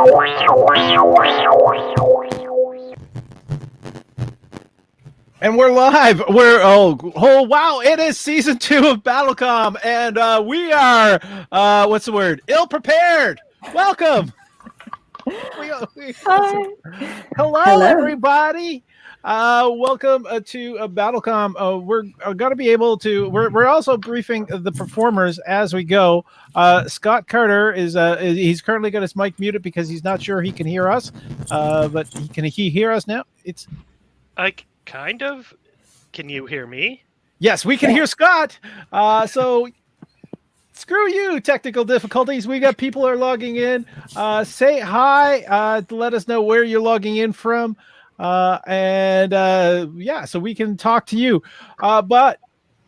And we're live. Wow! It is season 2 of BattleCOM, and we are what's the word? Ill prepared. Welcome. Hi. Hello, everybody. Welcome to BattleCOM. We're going to be able to. We're also briefing the performers as we go. Scott Carter is he's currently got his mic muted because he's not sure he can hear us. But can he hear us now? Kind of. Can you hear me? Yes, we can hear Scott. So screw you, technical difficulties. We got people are logging in. Say hi. To let us know where you're logging in from. Yeah, so we can talk to you. But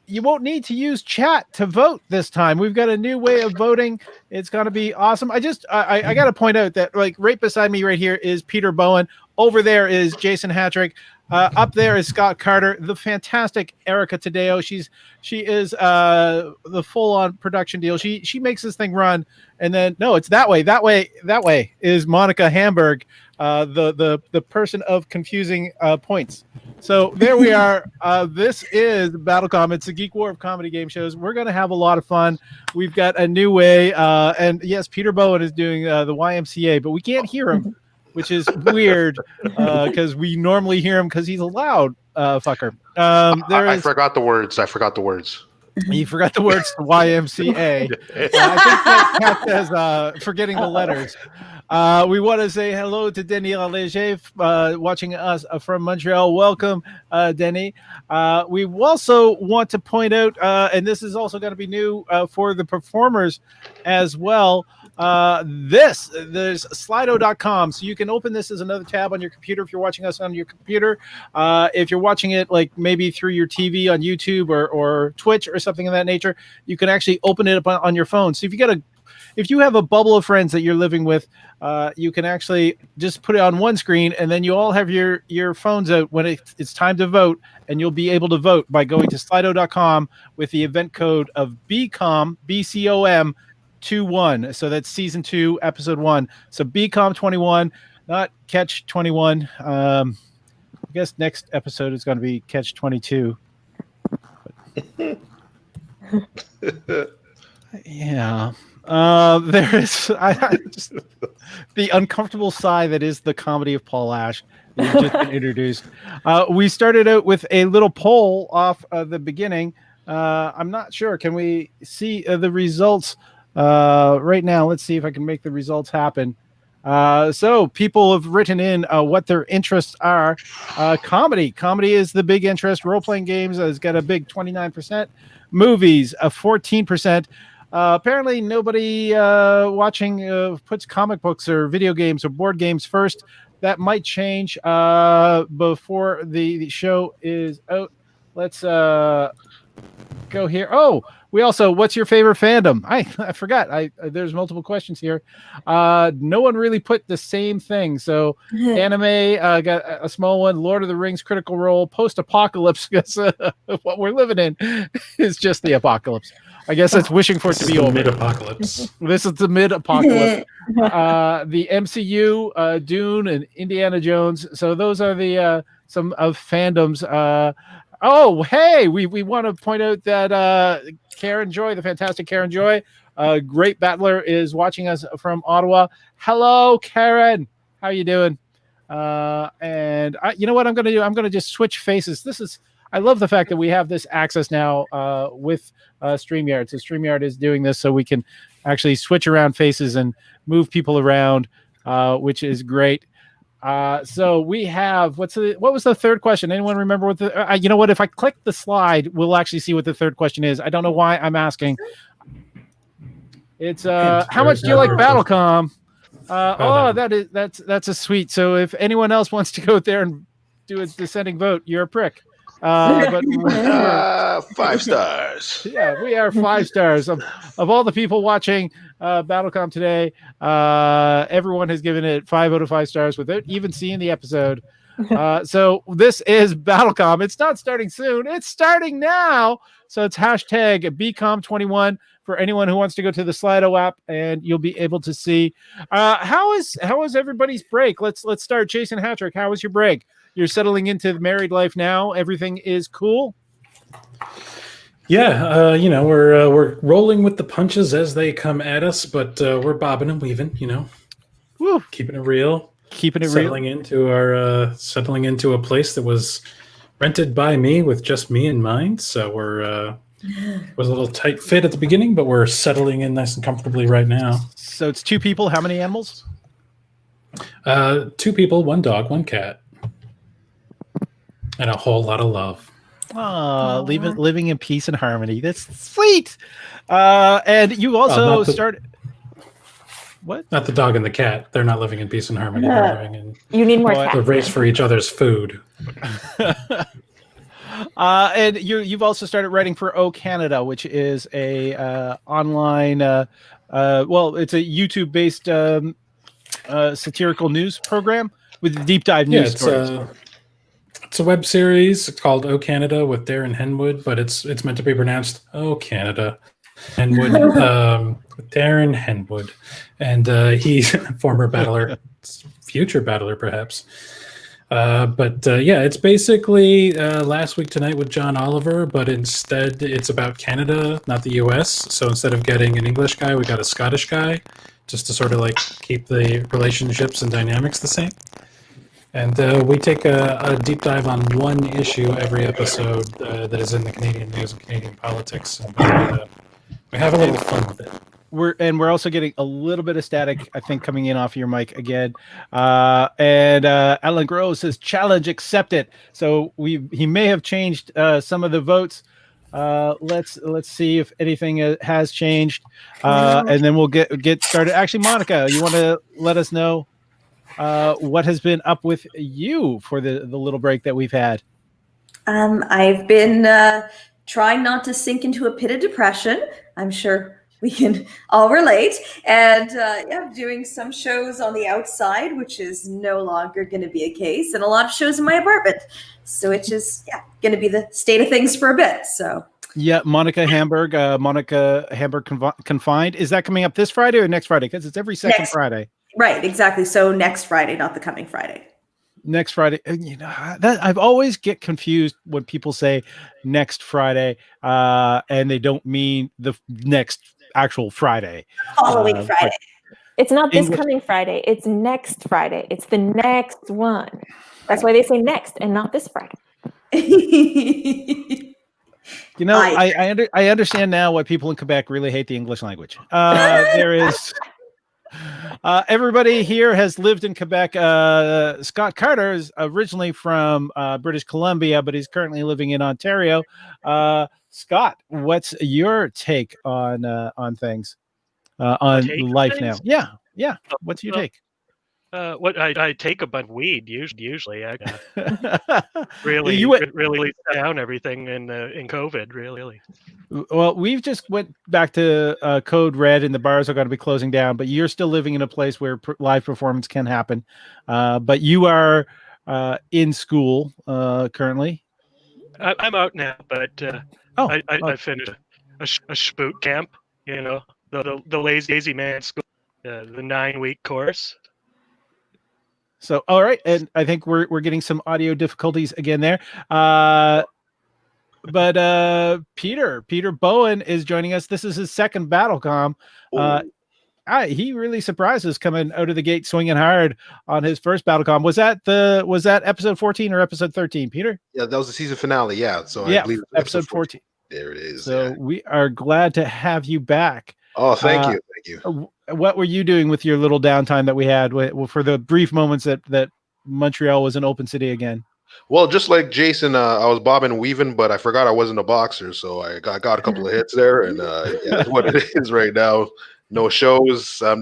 you won't need to use chat to vote this time. We've got a new way of voting. It's going to be awesome. I got to point out that like right beside me right here is Peter Bowen. Over there is Jason Hatrick. Up there is Scott Carter, the fantastic Erica Taddeo. She is the full-on production deal. She makes this thing run. And then no, it's that way. That way is Monica Hamburg, the person of confusing points. So there we are. This is BattleCOM. It's a geek war of comedy game shows. We're going to have a lot of fun. We've got a new way. And yes, Peter Bowen is doing the YMCA, but we can't hear him, which is weird because we normally hear him because he's a loud fucker. I forgot the words. You forgot the words to YMCA. I think that counts as forgetting the letters. We want to say hello to Daniel Leger watching us from Montreal. Welcome, Denny. We also want to point out, and this is also going to be new for the performers as well, there's Slido.com, so you can open this as another tab on your computer if you're watching us on your computer. If you're watching it like maybe through your TV on YouTube or Twitch or something of that nature, you can actually open it up on your phone. So if you have a bubble of friends that you're living with, you can actually just put it on one screen, and then you all have your phones out when it's time to vote, and you'll be able to vote by going to Slido.com with the event code of BCOM, BCOM 21. So that's season 2, episode 1. So BCOM 21, not Catch 21. I guess next episode is going to be Catch 22. Yeah. There is just the uncomfortable sigh that is the comedy of Paul Ash that you've just been introduced. We started out with a little poll off the beginning. I'm not sure. Can we see the results right now? Let's see if I can make the results happen. So people have written in what their interests are. Comedy is the big interest. Role-playing games has got a big 29%. Movies, 14%. Apparently nobody watching puts comic books or video games or board games first. That might change before the show is out. Let's go here. Oh, we also, what's your favorite fandom? I forgot. There's multiple questions here. No one really put the same thing. So anime got a small one. Lord of the Rings, Critical Role, post-apocalypse, because what we're living in is just the apocalypse. I guess that's wishing for it to be over. Mid-apocalypse. This is the mid-apocalypse. The MCU, Dune, and Indiana Jones. So those are the some of fandoms. Oh, hey, we want to point out that Karen Joy, the fantastic Karen Joy, great battler, is watching us from Ottawa. Hello, Karen. How you doing? And you know what I'm going to do? I'm going to just switch faces. I love the fact that we have this access now with StreamYard. So StreamYard is doing this so we can actually switch around faces and move people around, which is great. So we have, what was the third question? Anyone remember what you know what? If I click the slide, we'll actually see what the third question is. I don't know why I'm asking. It's how much do you like BattleCOM? That's a sweet. So if anyone else wants to go there and do a dissenting vote, you're a prick. But 5 stars. Yeah, we are 5 stars. Of all the people watching BattleCOM today, everyone has given it 5 out of 5 stars without even seeing the episode. So this is BattleCom. It's not starting soon. It's starting now. So it's hashtag BCom21 for anyone who wants to go to the Slido app, and you'll be able to see. How is everybody's break? Let's start. Jason Hatrick, how was your break? You're settling into the married life now. Everything is cool. Yeah, we're rolling with the punches as they come at us, but we're bobbing and weaving. Woo. Keeping it real. Settling into a place that was rented by me with just me in mind. So we're was a little tight fit at the beginning, but we're settling in nice and comfortably right now. So it's 2 people. How many animals? 2 people, 1 dog, 1 cat, and a whole lot of love. Living in peace and harmony. That's sweet. And you also started. What? Not the dog and the cat. They're not living in peace and harmony. They're living in You need more cats. the race for each other's food. And you've also started writing for O Canada, which is a online, it's a YouTube-based satirical news program with deep dive news stories. It's a web series. It's called O Canada with Darren Henwood, but it's meant to be pronounced O Canada. Henwood, with Darren Henwood, and he's a former battler, future battler perhaps. It's basically Last Week Tonight with John Oliver, but instead it's about Canada, not the U.S. So instead of getting an English guy, we got a Scottish guy, just to sort of like keep the relationships and dynamics the same. And we take a deep dive on one issue every episode that is in the Canadian news and Canadian politics. And, we have a little fun with it. We're also getting a little bit of static, I think, coming in off your mic again. And Alan Gross says challenge accepted. So he may have changed some of the votes. Let's see if anything has changed, and then we'll get started. Actually, Monica, you want to let us know what has been up with you for the little break that we've had? I've been trying not to sink into a pit of depression. I'm sure we can all relate. And doing some shows on the outside, which is no longer going to be a case, and a lot of shows in my apartment. So it's just going to be the state of things for a bit. So yeah, Monica Hamburg Confined. Is that coming up this Friday or next Friday? Because it's every second Friday. Right, exactly. So next Friday, not the coming Friday. Next Friday. That I've always get confused when people say next Friday, and they don't mean the next actual Friday. Following Friday. It's not this coming Friday. It's next Friday. It's the next one. That's why they say next and not this Friday. I understand now why people in Quebec really hate the English language. There is. Everybody here has lived in Quebec. Scott Carter is originally from British Columbia, but he's currently living in Ontario. Scott, what's your take on things, on life now? Yeah. What's your take? What I take a bunch of weed usually. I really sat down everything in COVID. Really. Well, we've just went back to Code Red, and the bars are going to be closing down. But you're still living in a place where live performance can happen. But you are in school currently. I'm out now, but I finished a boot camp. The lazy man school, the 9-week course. So, all right, and I think we're getting some audio difficulties again there. But Peter Bowen is joining us. This is his second BattleCom. He really surprised us coming out of the gate swinging hard on his first BattleCom. Was that episode 14 or episode 13, Peter? Yeah, that was the season finale. Yeah, so yeah, I believe episode 14. There it is. So we are glad to have you back. Oh, thank you. What were you doing with your little downtime that we had for the brief moments that Montreal was an open city again? Well, just like Jason, I was bobbing and weaving, but I forgot I wasn't a boxer, so I got a couple of hits there, and that's what it is right now. No shows. I'm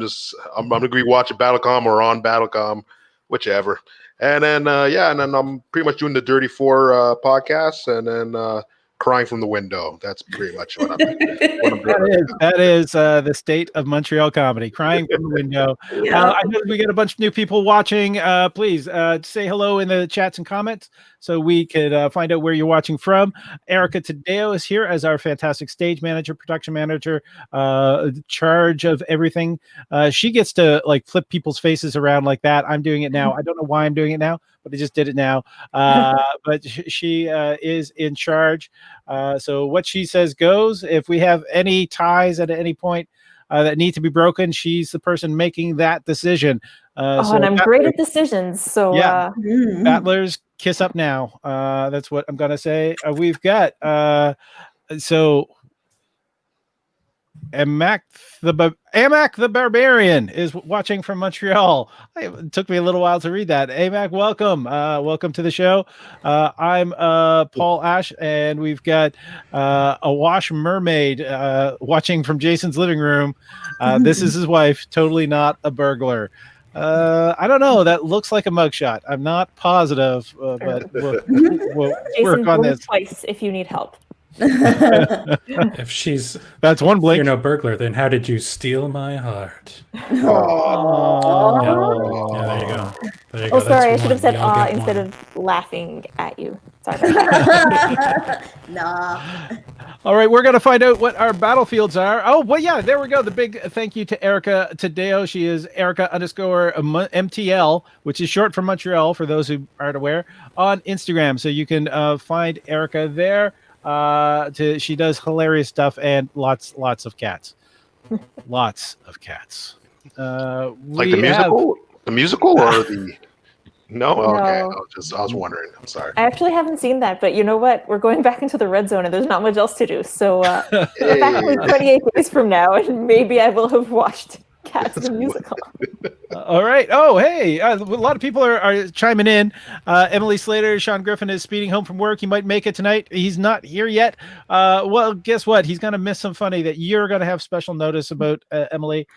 gonna be watching BattleCom or on BattleCom, whichever. And then I'm pretty much doing the Dirty Four podcast, and then crying from the window. That's pretty much what I'm doing. Right that is the state of Montreal comedy, crying from the window. Yeah. I know we get a bunch of new people watching. Please say hello in the chats and comments so we could find out where you're watching from. Erica Taddeo is here as our fantastic stage manager, production manager, charge of everything. She gets to like flip people's faces around like that. I'm doing it now. I don't know why I'm doing it now, but I just did it now. But she is in charge. So what she says goes. If we have any ties at any point that need to be broken, she's the person making that decision. So and I'm great at decisions. So yeah, battlers, kiss up now. That's what I'm gonna say. We've got so Amac the Barbarian is watching from Montreal. It took me a little while to read that. Amac, welcome. Welcome to the show. I'm Paul Ash, and we've got a Wash Mermaid watching from Jason's living room. This is his wife, totally not a burglar. I don't know. That looks like a mugshot. I'm not positive, but we'll work on this. Twice if you need help. If she's that's one blink. You're no burglar, then how did you steal my heart? Oh, yeah, there you go. There you go. Sorry, I should have said Y'all get instead one. of laughing at you. Sorry about that. Nah. All right, we're going to find out what our battlefields are. Oh, well, yeah, there we go. The big thank you to Erica Taddeo. She is Erica_MTL, which is short for Montreal, for those who aren't aware, on Instagram. So you can find Erica there. She does hilarious stuff and lots of cats. Lots of cats. Like the musical? The musical or the... No? Okay. I was wondering. I'm sorry. I actually haven't seen that, but you know what? We're going back into the red zone and there's not much else to do. So back in 28 days from now, and maybe I will have watched Cats the musical. All right. Oh, hey. A lot of people are chiming in. Emily Slater, Sean Griffin is speeding home from work. He might make it tonight. He's not here yet. Well, guess what? He's going to miss some funny that you're going to have special notice about, Emily.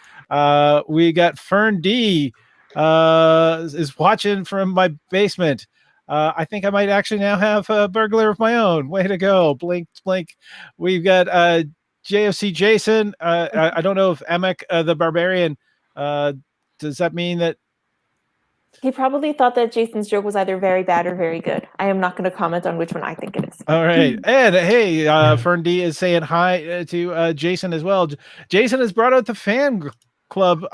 We got Fern D is watching from my basement. I think I might actually now have a burglar of my own. Way to go. Blink, blink. We've got JFC Jason. I don't know if Emek the Barbarian, does that mean that he probably thought that Jason's joke was either very bad or very good? I am not going to comment on which one I think it is. All right. And hey, Fern D is saying hi to Jason as well. Jason has brought out the fan club,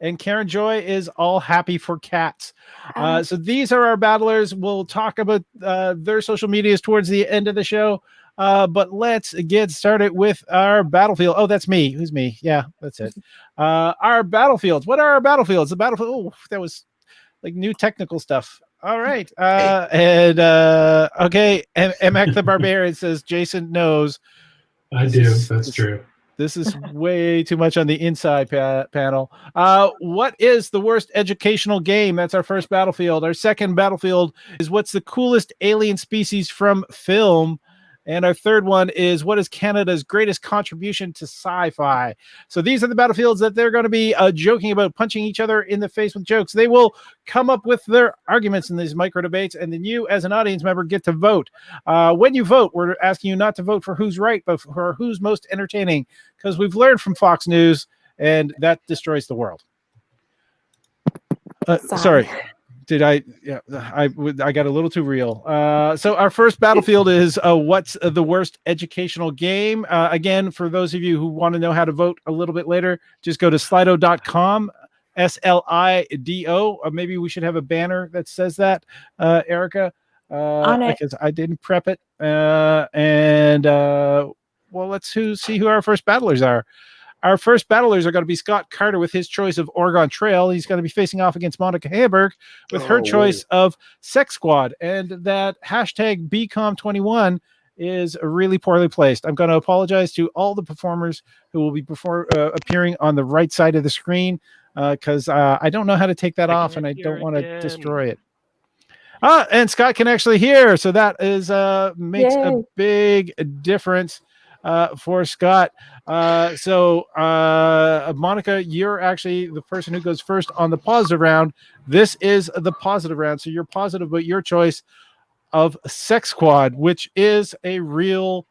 and Karen Joy is all happy for cats. So these are our battlers. We'll talk about their social medias towards the end of the show. But let's get started with our battlefield. Oh, that's me. Who's me? Yeah, that's it. Our battlefields. What are our battlefields? The battlefield. Oh, that was like new technical stuff. All right. Okay. Emek the Barbarian says Jason knows. I do. That's true. This is way too much on the inside panel. What is the worst educational game? That's our first battlefield. Our second battlefield is what's the coolest alien species from film? And our third one is what is Canada's greatest contribution to sci-fi? So these are the battlefields that they're going to be joking about, punching each other in the face with jokes. They will come up with their arguments in these micro debates, and then you, as an audience member, get to vote. When you vote, we're asking you not to vote for who's right, but for who's most entertaining, because we've learned from Fox News, and that destroys the world. Sorry. Did I? Yeah, I got a little too real. So our first battlefield is what's the worst educational game? Again, for those of you who want to know how to vote a little bit later, just go to slido.com, SLIDO. Maybe we should have a banner that says that, Erica, because I didn't prep it. Well, let's see who our first battlers are. Our first battlers are going to be Scott Carter with his choice of Oregon Trail. He's going to be facing off against Monica Hamburg with her choice of Sex Squad. And that hashtag BCOM21 is really poorly placed. I'm going to apologize to all the performers who will be appearing on the right side of the screen because I don't know how to take that off and I don't want to destroy it. And Scott can actually hear. So that is makes a big difference for Scott. So Monica, you're actually the person who goes first on the positive round. This is the positive round. So you're positive about your choice of Sex Squad, which is a real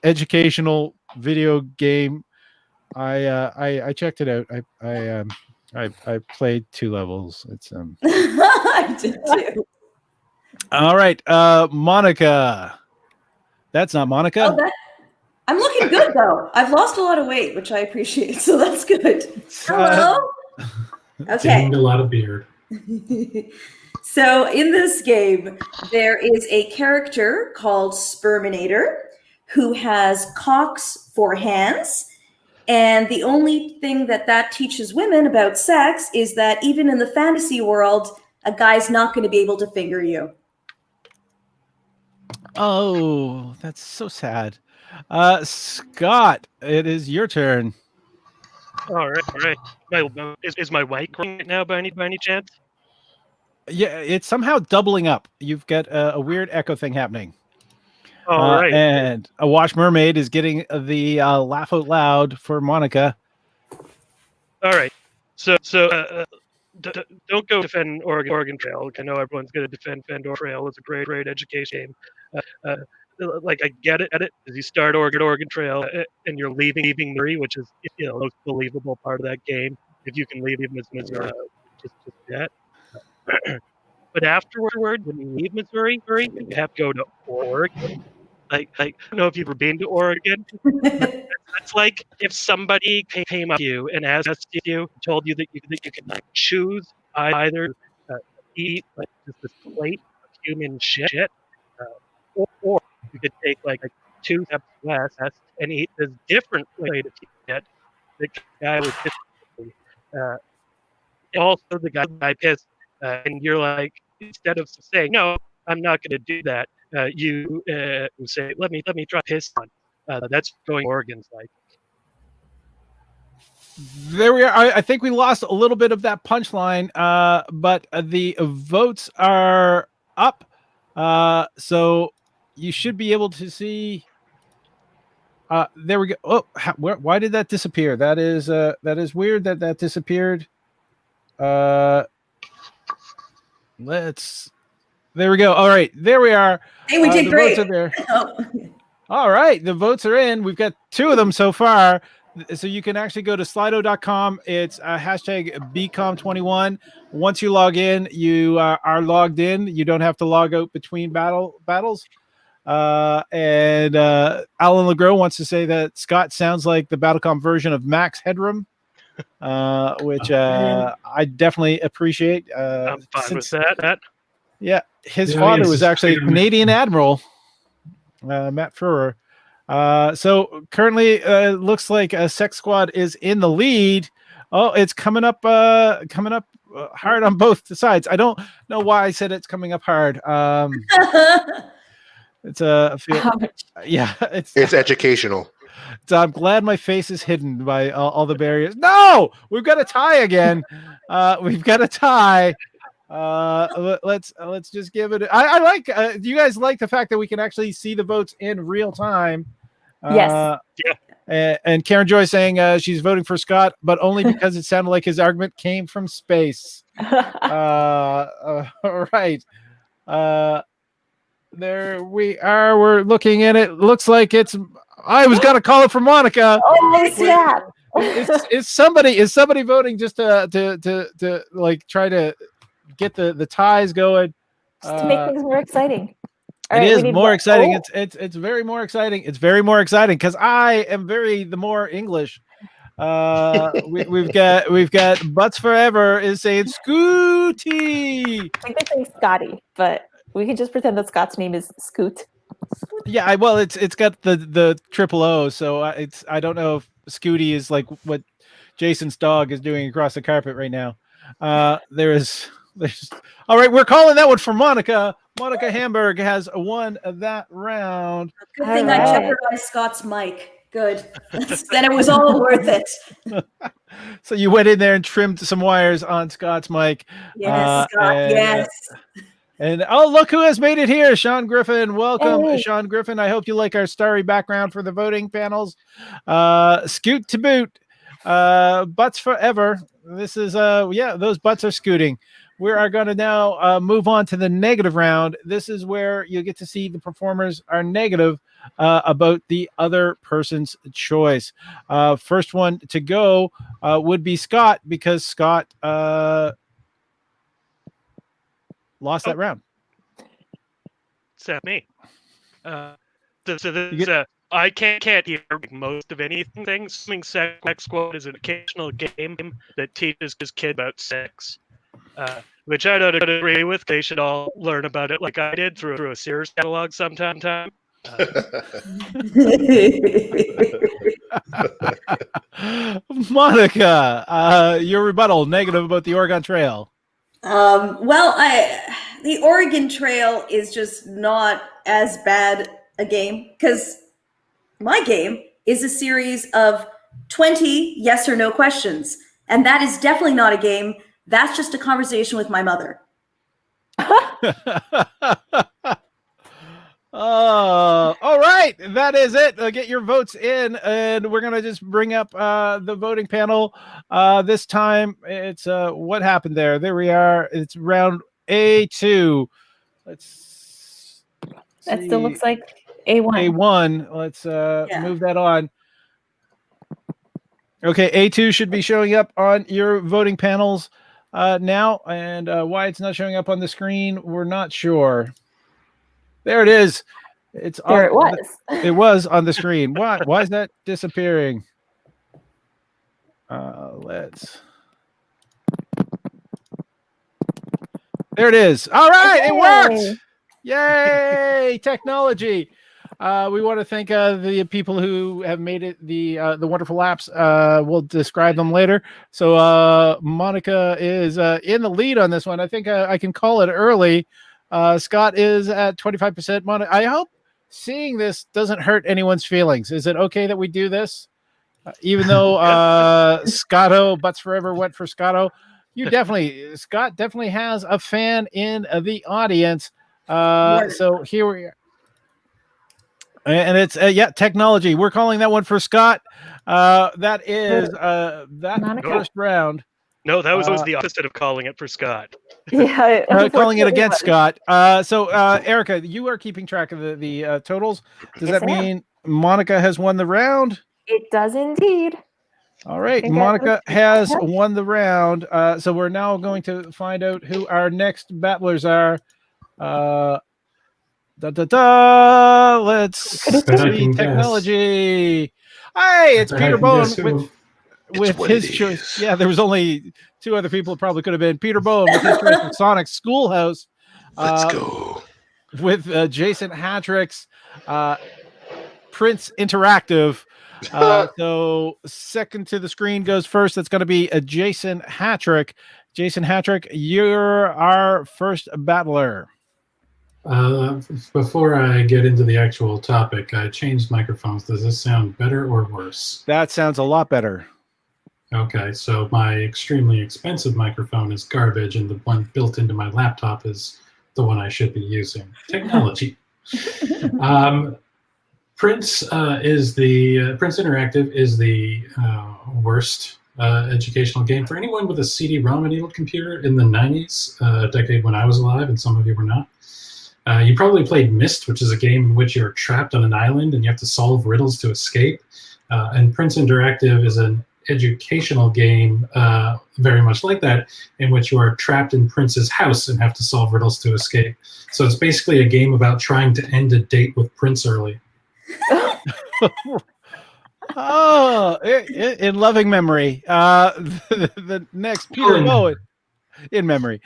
educational video game. I checked it out. I played 2 levels. It's I did too. all right. Monica. That's not Monica. Oh, I'm looking good though. I've lost a lot of weight, which I appreciate, so that's good. Hello. Okay. Gained a lot of beard. So in this game, there is a character called Sperminator who has cocks for hands. And the only thing that teaches women about sex is that even in the fantasy world, a guy's not going to be able to finger you. Oh, that's so sad. Scott, it is your turn. All right. Is my mic right now by any chance? Yeah, it's somehow doubling up. You've got a weird echo thing happening. All right. And a Wash Mermaid is getting the laugh out loud for Monica. All right. So don't go defend Oregon Trail. I know everyone's going to defend Oregon Trail. It's a great education game. Like I get it, because you start Oregon Trail and you're leaving Missouri, which is the most believable part of that game. If you can leave Missouri, just that. But afterward, when you leave Missouri, you have to go to Oregon. Like I don't know if you've ever been to Oregon. It's like if somebody came up to you and asked you, told you that you could like choose either eat like just this plate of human shit, or you could take like 2 steps west and eat this different plate of shit. The guy was also the guy pissed, and you're like, instead of saying no, I'm not going to do that. You say, let me try piss on. That's going Oregon's like. There we are. I think we lost a little bit of that punchline, but the votes are up. So you should be able to see. There we go. Oh, why did that disappear? That is weird that disappeared. There we go. All right, there we are. Hey, we did great. Votes are there. All right, the votes are in. We've got 2 of them so far. So you can actually go to slido.com. It's hashtag BCOM21. Once you log in, you are logged in. You don't have to log out between battles. And Alan LeGros wants to say that Scott sounds like the BattleCOM version of Max Headroom, which I definitely appreciate. I'm fine with that. Yeah, his father was actually a Canadian admiral, Matt Furrer. So currently, it looks like Sex Squad is in the lead. Oh, it's coming up hard on both sides. I don't know why I said it's coming up hard. It's it's educational. So I'm glad my face is hidden by all the barriers. No, we've got a tie again. We've got a tie. Let's just give it. I like. Do you guys like the fact that we can actually see the votes in real time? Yes. Yeah. And Karen Joy saying she's voting for Scott, but only because it sounded like his argument came from space. All right. There we are. We're looking at it. Looks like it's. I was gonna call it for Monica. Oh snap! Is somebody voting just to like try to get the ties going? Just to make things more exciting. It is more exciting. It's very more exciting. It's very more exciting because I am the more English. We've got Butts Forever is saying Scooty. I think they're saying Scotty, but we could just pretend that Scott's name is Scoot. Yeah, well, it's got the triple O, so I don't know if Scooty is like what Jason's dog is doing across the carpet right now. There's all right. We're calling that one for Monica. Monica Hamburg has won that round. Good thing I jeopardized Scott's mic. Good. Then it was all worth it. So you went in there and trimmed some wires on Scott's mic. Yes, Scott. Yes. And oh, look who has made it here. Sean Griffin. Welcome, Sean Griffin. I hope you like our starry background for the voting panels. Scoot to boot. Butts Forever. This is those butts are scooting. We are going to now move on to the negative round. This is where you get to see the performers are negative about the other person's choice. First one to go would be Scott, because Scott lost that round. Except me. So this I can't hear most of anything. Swimming Sex Squad is an occasional game that teaches kids about sex, which I don't agree with. They should all learn about it like I did through a Sears catalog sometime. Monica, your rebuttal, negative about the Oregon Trail. The Oregon Trail is just not as bad a game, because my game is a series of 20 yes or no questions. And that is definitely not a game. That's just a conversation with my mother. All right. That is it. Get your votes in, and we're going to just bring up the voting panel. This time it's what happened there. There we are. It's round A2. Let's That see. still looks like A1. A1. Let's move that on. Okay, A2 should be showing up on your voting panels now, and why it's not showing up on the screen, we're not sure. There it is. It's There it was. It was on the screen. Why is that disappearing? Let's. There it is. All right, it worked. Yay, technology. We want to thank the people who have made it the wonderful laps. We'll describe them later. So Monica is in the lead on this one. I think I can call it early. Scott is at 25%. Monica, I hope seeing this doesn't hurt anyone's feelings. Is it okay that we do this? Even though Scotto, Butts Forever went for Scotto. Scott definitely has a fan in the audience. So here we are. And it's technology. We're calling that one for Scott. That is that first round. No, that was the opposite of calling it for Scott. Yeah, calling it against Scott. So Erica, you are keeping track of the totals. Does that mean Monica has won the round? It does indeed. All right, Monica has won the round. So we're now going to find out who our next battlers are. Let's see technology. Hey, it's Peter Bowen with his choice. Yeah, there was only two other people. It probably could have been Peter Bowen with his choice of Sonic Schoolhouse. Let's go with Jason Hatrick's Prince Interactive. So second to the screen goes first. That's going to be Jason Hatrick. Jason Hatrick, you're our first battler. Before I get into the actual topic, I changed microphones. Does this sound better or worse? That sounds a lot better. Okay, so my extremely expensive microphone is garbage, and the one built into my laptop is the one I should be using. Technology. Prince Interactive is the worst educational game for anyone with a CD-ROM enabled computer in the 90s, a decade when I was alive, and some of you were not. You probably played Myst, which is a game in which you're trapped on an island and you have to solve riddles to escape. And Prince Interactive is an educational game very much like that, in which you are trapped in Prince's house and have to solve riddles to escape. So it's basically a game about trying to end a date with Prince early. Oh, in loving memory. The next Peter Bowen. In memory.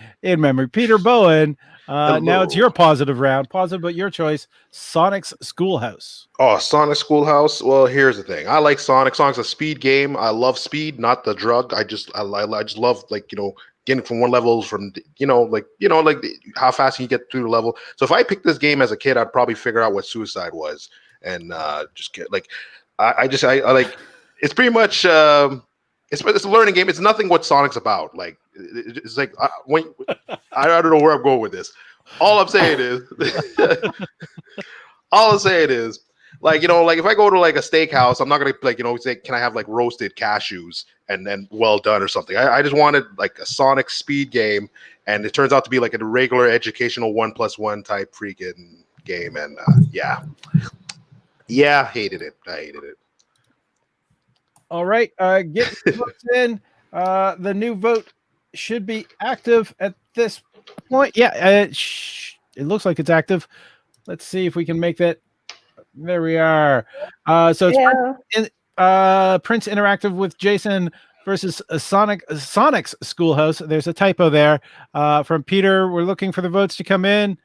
Peter Bowen. Now it's your positive round. Positive, but your choice. Sonic's Schoolhouse. Oh, Sonic Schoolhouse. Well, here's the thing. I like Sonic. Sonic's a speed game. I love speed, not the drug. I just love, like, getting from one level from like how fast you get through the level. So if I picked this game as a kid, I'd probably figure out what suicide was and just get like I like it's pretty much it's a learning game. It's nothing what Sonic's about. Like it's like I don't know where I'm going with this. All I'm saying is like like if I go to like a steakhouse, I'm not gonna like say, can I have like roasted cashews and then well done or something. I just wanted like a Sonic speed game, and it turns out to be like a regular educational 1+1 type freaking game, and hated it. I hated it. All right, get your votes in. The new vote should be active at this point. Yeah, it looks like it's active. Let's see if we can make that. There we are. So it's Prince Interactive with Jason versus Sonic's Schoolhouse. There's a typo there from Peter. We're looking for the votes to come in.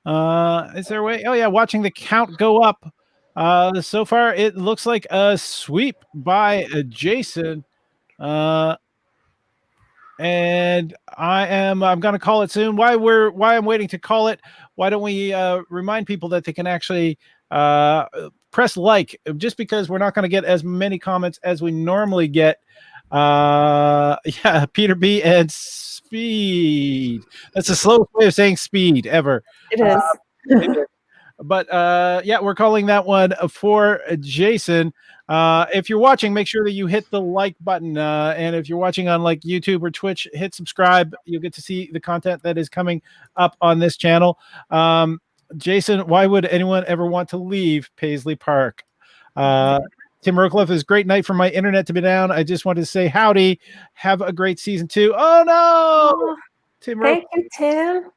Is there a way? Oh yeah, watching the count go up. So far, it looks like a sweep by Jason. And I'm going to call it soon. Why I'm waiting to call it? Why don't we remind people that they can actually press like, just because we're not going to get as many comments as we normally get. Peter B and speed. That's the slowest way of saying speed ever. It is. But we're calling that one for Jason. If you're watching, make sure that you hit the like button. And if you're watching on like YouTube or Twitch, hit subscribe. You'll get to see the content that is coming up on this channel. Jason, why would anyone ever want to leave Paisley Park? Tim Rookliff, is great night for my internet to be down. I just wanted to say howdy. Have a great season 2. Oh no, Tim. Thank you, Tim.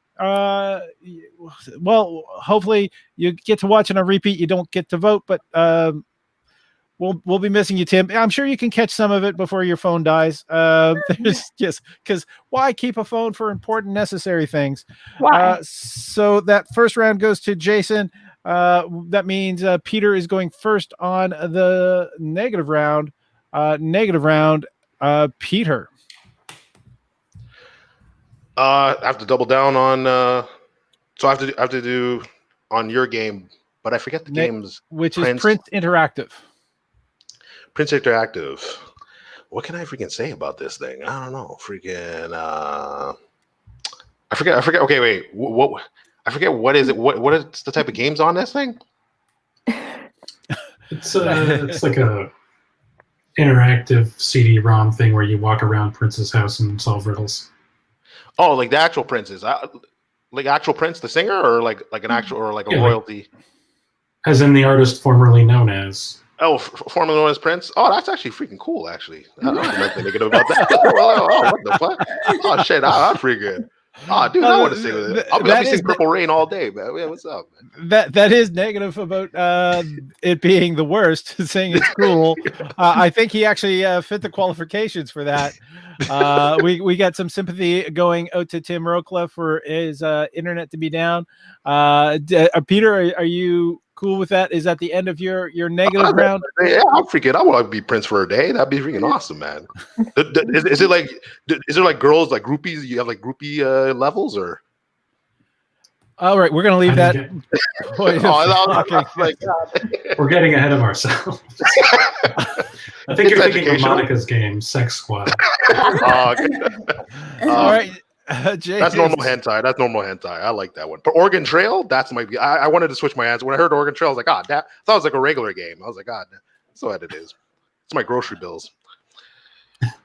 Well, hopefully you get to watch on a repeat. You don't get to vote, but we'll be missing you, Tim. I'm sure you can catch some of it before your phone dies. Because why keep a phone for important, necessary things? Why? So that first round goes to Jason. That means Peter is going first on the negative round. Peter. I have to double down on. So I have to do on your game, but I forget the game's which is Prince Interactive. Prince Interactive. What can I freaking say about this thing? I don't know. Freaking. I forget. Okay, wait. What? I forget. What is it? What is the type of games on this thing? It's like a interactive CD-ROM thing where you walk around Prince's house and solve riddles. Oh, like the actual Princes, like actual Prince, the singer, or like an actual, or like a royalty, as in the artist formerly known as. Oh, formerly known as Prince. Oh, that's actually freaking cool. Actually, I don't know thinking about that. What the fuck? Oh shit, I'm freaking. Oh, dude, I want to sing with it. I'll be singing Purple Rain all day, man. Yeah, what's up, man? That is negative about it being the worst, saying it's cool. I think he actually fit the qualifications for that. We got some sympathy going out to Tim Rookliff for his internet to be down. Peter, are you cool with that? Is that the end of your negative round? Yeah, I'm freaking. I want to be Prince for a day. That'd be freaking awesome, man. Is there like girls, like groupies? You have like groupie levels, or? All right, we're gonna leave that. We're getting ahead of ourselves. I think you're thinking of Monica's game, Sex Squad. All right. That's normal hentai. That's normal hentai. I like that one. But Oregon Trail, that's my. I wanted to switch my answer when I heard Oregon Trail. I was like, I thought it was like a regular game. I was like, God, that's what it is. It's my grocery bills.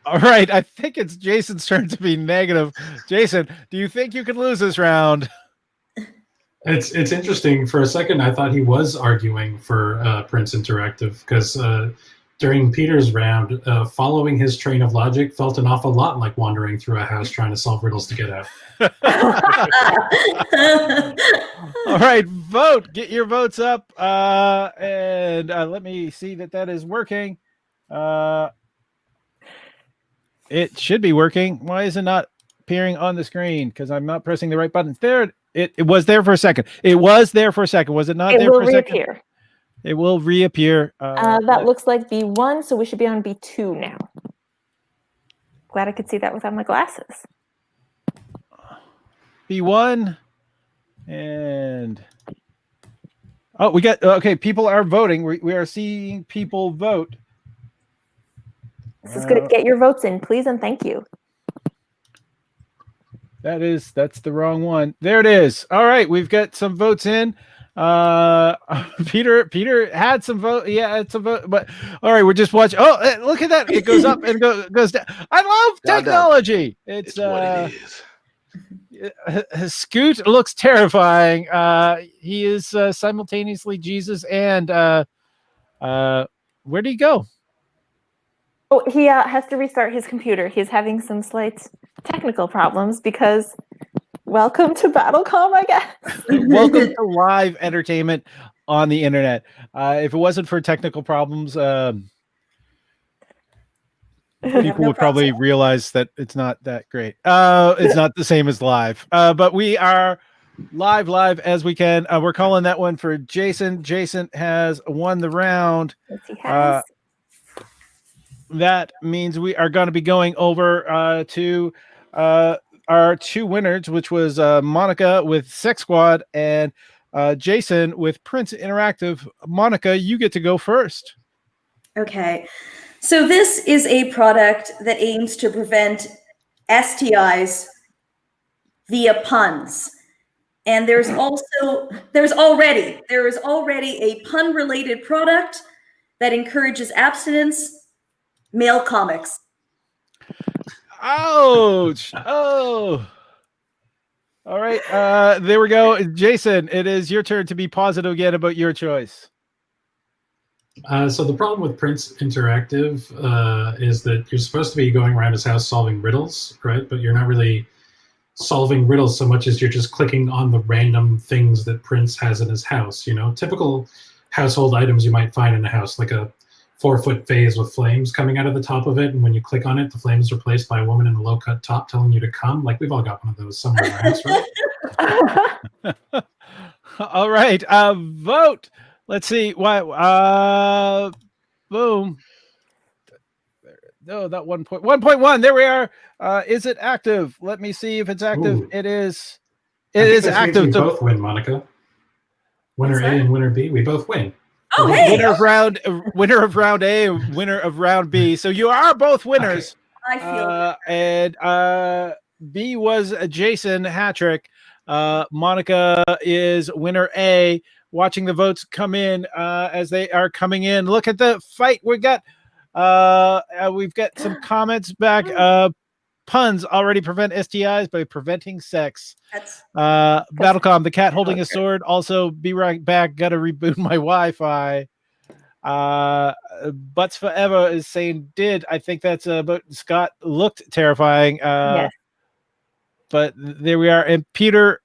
All right, I think it's Jason's turn to be negative. Jason, do you think you can lose this round? It's interesting. For a second, I thought he was arguing for Prince Interactive because during Peter's round, following his train of logic felt an awful lot like wandering through a house trying to solve riddles to get out. All right, vote. Get your votes up. And let me see that is working. It should be working. Why is it not appearing on the screen? Because I'm not pressing the right buttons. There, it was there for a second. It was there for a second. Was it not there for a second? It will reappear. It will reappear. That looks like B1, so we should be on B2 now. Glad I could see that without my glasses. B1 and we got okay. People are voting. We are seeing people vote. This is good. Get your votes in, please, and thank you. That's the wrong one. There it is. All right, we've got some votes in. Peter had some vote. Yeah, it's a vote. But all right, we're just watching. Oh, look at that! It goes up and goes down. I love technology. It's what it is. Scoot looks terrifying. He is simultaneously Jesus and where did he go? Oh, he has to restart his computer. He's having some slight technical problems because welcome to BattleCOM, I guess. Welcome to live entertainment on the internet. If it wasn't for technical problems, people would probably realize that it's not that great. It's not the same as live. But we are live as we can. We're calling that one for Jason. Jason has won the round. Yes, he has. That means we are going to be going over to our two winners, which was Monica with Sex Squad and Jason with Prince Interactive. Monica, you get to go first. Okay. So this is a product that aims to prevent STIs via puns. And there is already a pun-related product that encourages abstinence. Male comics. Ouch! Oh. All right. There we go. Jason, it is your turn to be positive again about your choice. So the problem with Prince Interactive is that you're supposed to be going around his house solving riddles, right? But you're not really solving riddles so much as you're just clicking on the random things that Prince has in his house. You know, typical household items you might find in a house, like a 4-foot vase with flames coming out of the top of it, and when you click on it, the flame is replaced by a woman in a low-cut top telling you to come. Like, we've all got one of those somewhere in our house, right? All right. Vote. Let's see. Why? Boom. No, that 1.1. There we are. Is it active? Let me see if it's active. Ooh. It is. It is active. We both win, Monica. Winner A and winner B. We both win. Oh, hey! Winner of round A, winner of round B. So you are both winners. I feel and B was Jason Hatrick. Monica is winner A. Watching the votes come in as they are coming in. Look at the fight. We've got some comments back. Puns already prevent STIs by preventing sex. BattleCOM, the cat holding a sword. Also, be right back. Gotta reboot my Wi-Fi. Butts Forever is saying did. I think that's but Scott looked terrifying. Yes. But there we are. And Peter,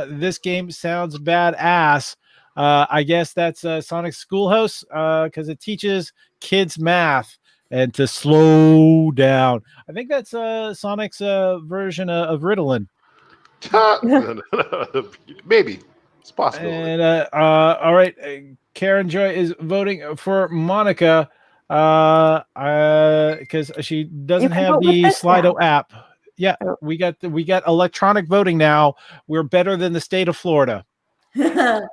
this game sounds badass. I guess that's Sonic's Schoolhouse because it teaches kids math and to slow down. I think that's Sonic's version of Ritalin. Maybe it's possible. And all right, Karen Joy is voting for Monica because she doesn't have the Slido app. Yeah, we got electronic voting now. We're better than the state of Florida. So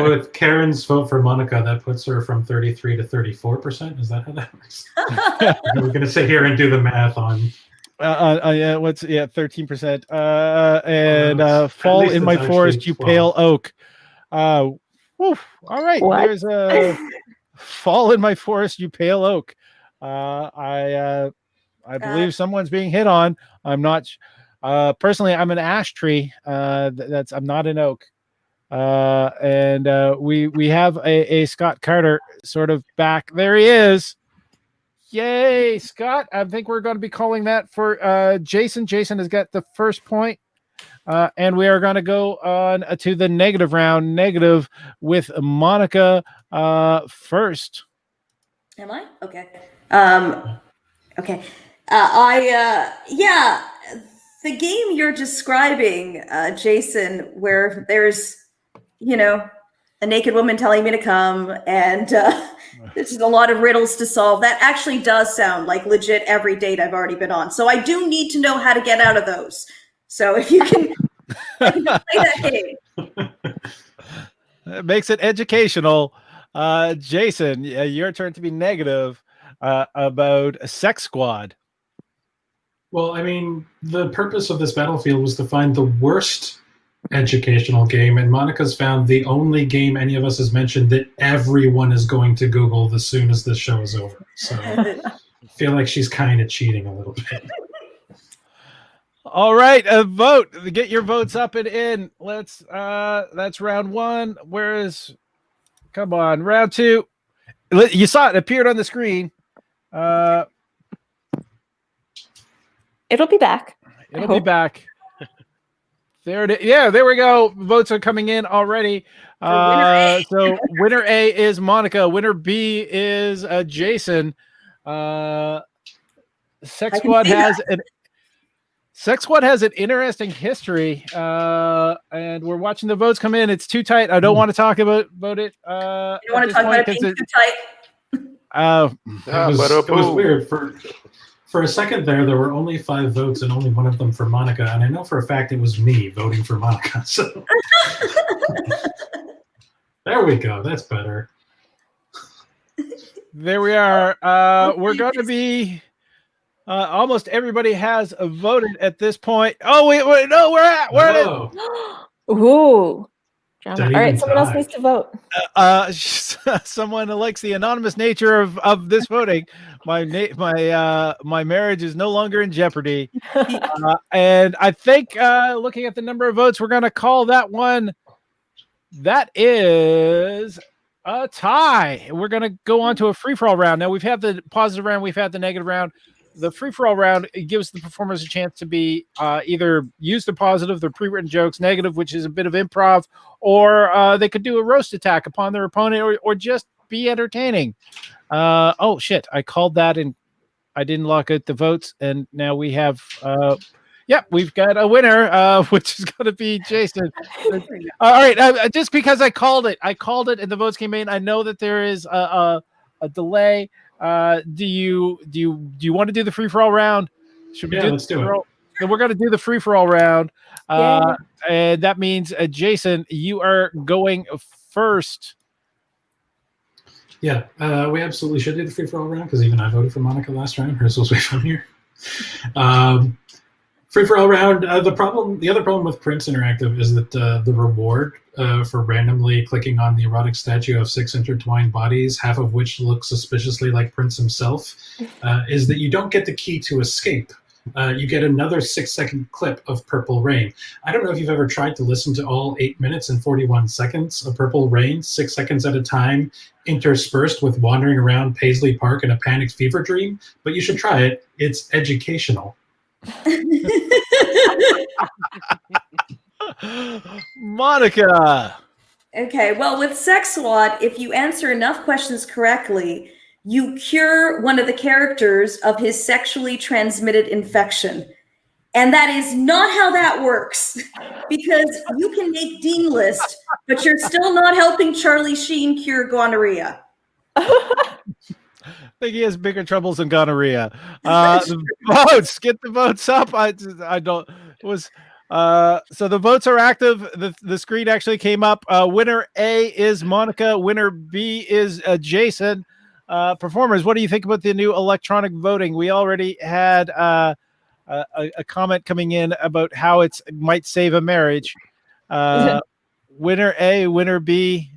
with Karen's vote for Monica, that puts her from 33 to 34%. Is that how that works? We're going to sit here and do the math on. 13%. And fall in my forest, you 12. pale oak. All right, What? there's a fall in my forest, you pale oak. I believe someone's being hit on. I'm not. Personally, I'm an ash tree. I'm not an oak. And we have a Scott Carter sort of back. There he is. Yay, Scott. I think we're going to be calling that for Jason. Jason has got the first point. And we are going to go on to the negative round. Negative with Monica first. Am I? Okay. Okay. The game you're describing, Jason, where there's, a naked woman telling me to come and there's a lot of riddles to solve. That actually does sound like legit every date I've already been on. So I do need to know how to get out of those. So if you can play that game. It makes it educational. Jason, your turn to be negative about a Sex Squad. Well, I mean, the purpose of this battlefield was to find the worst educational game, and Monica's found the only game any of us has mentioned that everyone is going to Google as soon as this show is over. So I feel like she's kind of cheating a little bit. All right, vote. Get your votes up and in. Let's. That's round one. Where is? Come on, round two. You saw it appeared on the screen. It'll be back. It'll be back. There it is. Yeah, there we go. Votes are coming in already. So winner A is Monica. Winner B is Jason. Sex Squad has an interesting history, and we're watching the votes come in. It's too tight. I don't want to talk about it. You don't want to talk about it being too tight. It was weird. For a second there were only 5 votes and only one of them for Monica, and I know for a fact it was me voting for Monica. So there we go. That's better. There we are. We're going to be. Almost everybody has voted at this point. Oh wait, no, we're at Ooh. Drama. Didn't All right, even someone else die. needs to vote. Someone likes the anonymous nature of this voting. My marriage is no longer in jeopardy, and I think looking at the number of votes, we're going to call that one. That is a tie. We're going to go on to a free-for-all round. Now we've had the positive round, we've had the negative round. The free-for-all round, it gives the performers a chance to be either use the positive, the pre-written jokes, negative, which is a bit of improv, or they could do a roast attack upon their opponent, or just be entertaining. Oh shit! I called that and I didn't lock out the votes, and now we have. We've got a winner, which is going to be Jason. All right, just because I called it, and the votes came in. I know that there is a delay. Do you want to do the free for all round? Should we let's do it. Then we're going to do the free for all round, and that means Jason, you are going first. Yeah, we absolutely should do the free for all round because even I voted for Monica last round. Hers was way funnier. Free for all round. The other problem with Prince Interactive is that the reward for randomly clicking on the erotic statue of 6 intertwined bodies, half of which look suspiciously like Prince himself, is that you don't get the key to escape. You get another 6-second clip of Purple Rain. I don't know if you've ever tried to listen to all 8 minutes and 41 seconds of Purple Rain, 6 seconds at a time, interspersed with wandering around Paisley Park in a panicked fever dream, but you should try it. It's educational. Monica. Okay, well, with Sex Squad, if you answer enough questions correctly, you cure one of the characters of his sexually transmitted infection. And that is not how that works, because you can make Dean List, but you're still not helping Charlie Sheen cure gonorrhea. I think he has bigger troubles than gonorrhea. The votes, get the votes up. I don't was so the votes are active. The screen actually came up. Winner A is Monica. Winner B is Jason. Performers, what do you think about the new electronic voting? We already had a comment coming in about how it might save a marriage. Winner A, winner B.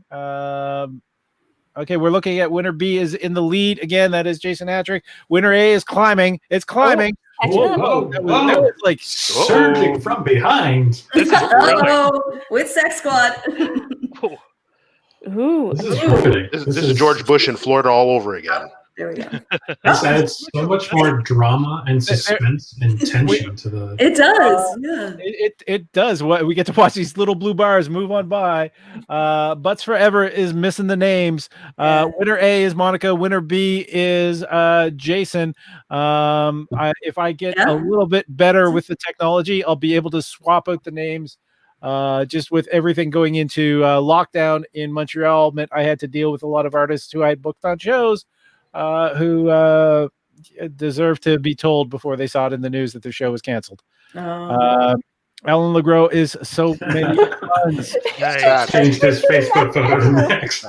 Okay, we're looking at winner B is in the lead again. That is Jason Hatrick. Winner A is climbing. It's climbing. Whoa. That was like surging from behind. This is brilliant. With Sex Squad. Ooh. This is riveting. This is George Bush in Florida all over again. There we go. This adds so much more drama and suspense and tension to the. It does. Yeah. It does. What we get to watch these little blue bars move on by. Butts Forever is missing the names. Winner A is Monica. Winner B is Jason. If I get a little bit better with the technology, I'll be able to swap out the names. Just with everything going into lockdown in Montreal meant I had to deal with a lot of artists who I had booked on shows who deserve to be told before they saw it in the news that their show was canceled. Alan Legros is so many fun. Changed his Facebook photo to Max.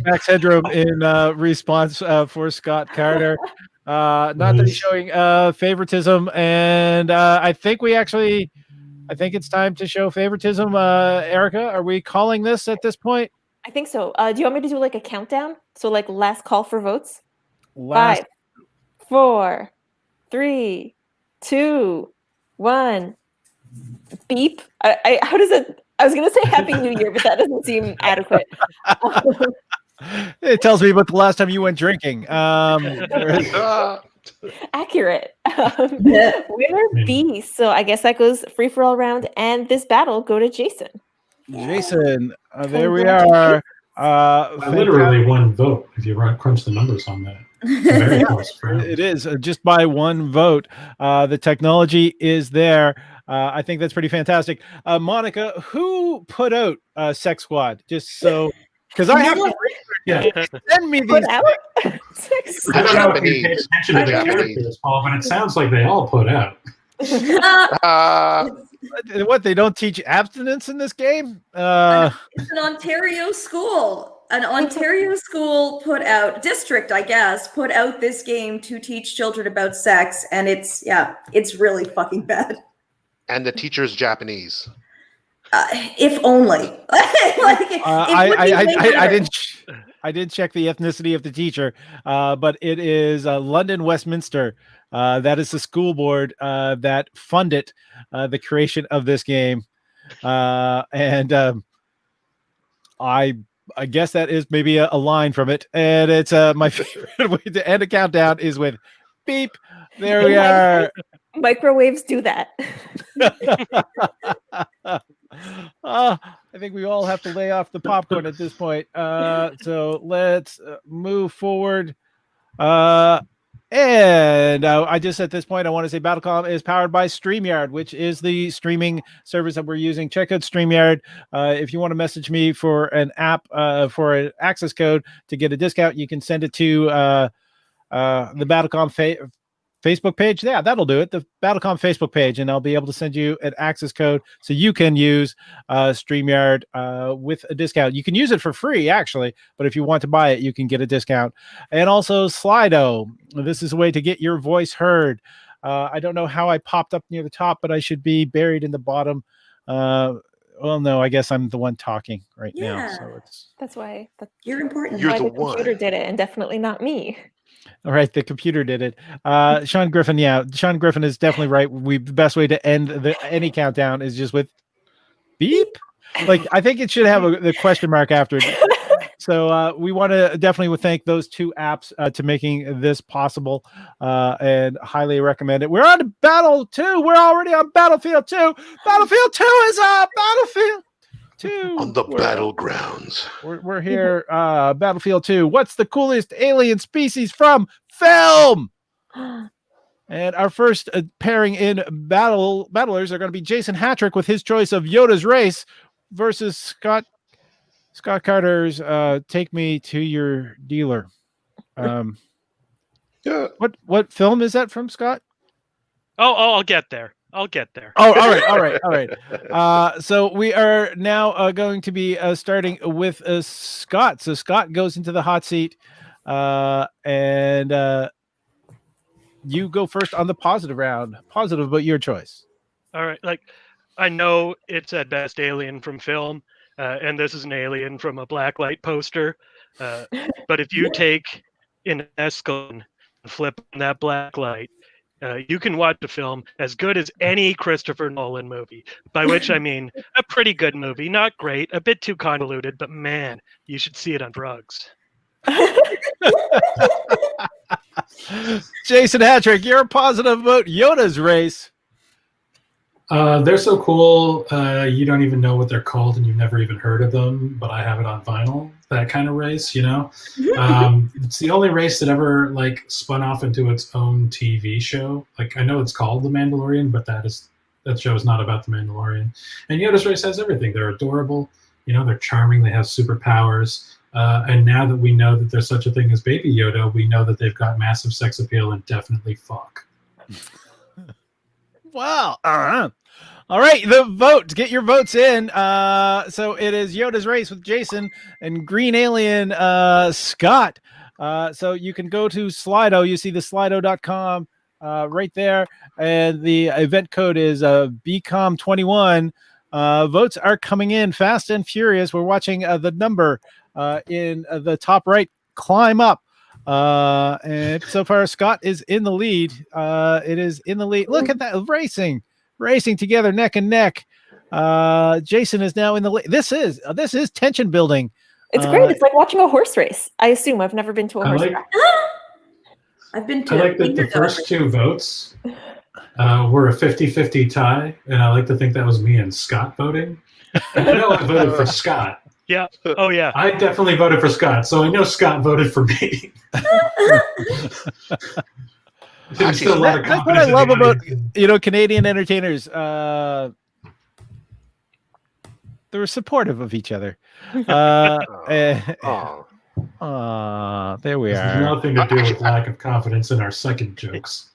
Max Headroom in response for Scott Carter. Not that he's showing favoritism, and I think we actually I think it's time to show favoritism. Erica, are we calling this at this point? I think so. Do you want me to do like a countdown? So like last call for votes? Last 5, 4, 3, 2, 1. Beep. How does it? I was gonna say Happy New Year, but that doesn't seem adequate. It tells me about the last time you went drinking. Accurate. Winner B. So I guess that goes free for all round, and this battle go to Jason. Jason, there we are. Literally one vote if you crunch the numbers on that. Very close. It is just by one vote. The technology is there. I think that's pretty fantastic. Monica, who put out Sex Squad? Just so, because I have to send me these. I don't know if you paid attention to the characters, Paul, but it sounds like they all put out. What, they don't teach abstinence in this game? It's an Ontario school. An Ontario school district, I guess, put out this game to teach children about sex, and it's really fucking bad. And the teacher's Japanese. If only. I didn't check the ethnicity of the teacher, but it is London Westminster. That is the school board that funded the creation of this game, and I guess that is maybe a line from it. And it's my favorite way to end a countdown is with beep. There we are. Microwaves do that. I think we all have to lay off the popcorn at this point. So let's move forward. And I just at this point, I want to say BattleCOM is powered by StreamYard, which is the streaming service that we're using. Check out StreamYard. If you want to message me for an app, for an access code to get a discount, you can send it to the BattleCOM Facebook page. Yeah, that'll do it. The BattleCOM Facebook page, and I'll be able to send you an access code so you can use StreamYard with a discount. You can use it for free, actually, but if you want to buy it, you can get a discount. And also Slido. This is a way to get your voice heard. I don't know how I popped up near the top, but I should be buried in the bottom. Well, no, I guess I'm the one talking right now. So that's why. You're important. You're why the computer did it, and definitely not me. All right, the computer did it. Sean Griffin, Sean Griffin is definitely right. The best way to end any countdown is just with beep. Like, I think it should have the question mark after it. So we want to definitely thank those two apps to making this possible, and highly recommend it. We're on to Battle 2. We're already on Battlefield 2. Battlefield 2 is up. Battlefield 2 on the battlegrounds. We're here. Battlefield 2. What's the coolest alien species from film? And our first pairing in battlers are going to be Jason Hatrick with his choice of Yoda's Race versus Scott Carter's Take Me to Your Dealer. Yeah. What film is that from, Scott? Oh, I'll get there. Oh, all right. So we are now going to be starting with Scott. So Scott goes into the hot seat, and you go first on the positive round. Positive, but your choice. All right. Like, I know it's at best alien from film, and this is an alien from a blacklight poster. But if you take an Escalade and flip on that blacklight, you can watch a film as good as any Christopher Nolan movie, by which I mean a pretty good movie. Not great, a bit too convoluted, but man, you should see it on drugs. Jason Hatrick, you're positive about Yoda's Race. They're so cool. You don't even know what they're called, and you've never even heard of them. But I have it on vinyl. That kind of race, you know. It's the only race that ever spun off into its own TV show. Like, I know it's called The Mandalorian, but that show is not about the Mandalorian. And Yoda's Race has everything. They're adorable. You know, they're charming. They have superpowers. And now that we know that there's such a thing as Baby Yoda, we know that they've got massive sex appeal and definitely fuck. Wow. All right, the vote. Get your votes in. So it is Yoda's Race with Jason and Green Alien Scott. So you can go to Slido. You see the Slido.com right there. And the event code is BCOM21. Votes are coming in fast and furious. We're watching the number in the top right climb up. And so far, Scott is in the lead. It is in the lead. Look at that, racing together, neck and neck. Jason is now in the lead. This is tension building. It's great. It's like watching a horse race. I assume. I've never been to a horse race. I've been I to. like that the first two votes were a 50-50 tie, and I like to think that was me and Scott voting. And I know I voted for Scott. Yeah. Oh, yeah. I definitely voted for Scott, so I know Scott voted for me. That's what I love about Canadian entertainers. They're supportive of each other. There we This are. has nothing to do with lack of confidence in our second jokes.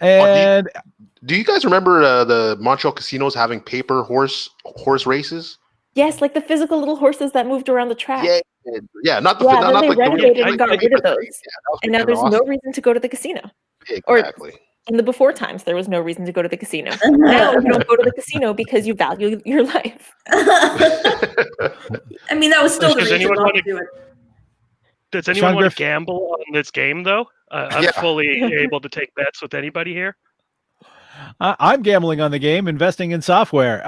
And do you guys remember the Montreal casinos having paper horse races? Yes, like the physical little horses that moved around the track. Yeah, not the then not they like renovated and got rid of those. Yeah, and now there's no reason to go to the casino. Exactly. In the before times, there was no reason to go to the casino. Now you don't go to the casino because you value your life. I mean, that was still the Does reason anyone not want to to- do it. Does anyone want Griff- to gamble on this game, though? I'm Yeah. fully able to take bets with anybody here. I'm gambling on the game, investing in software.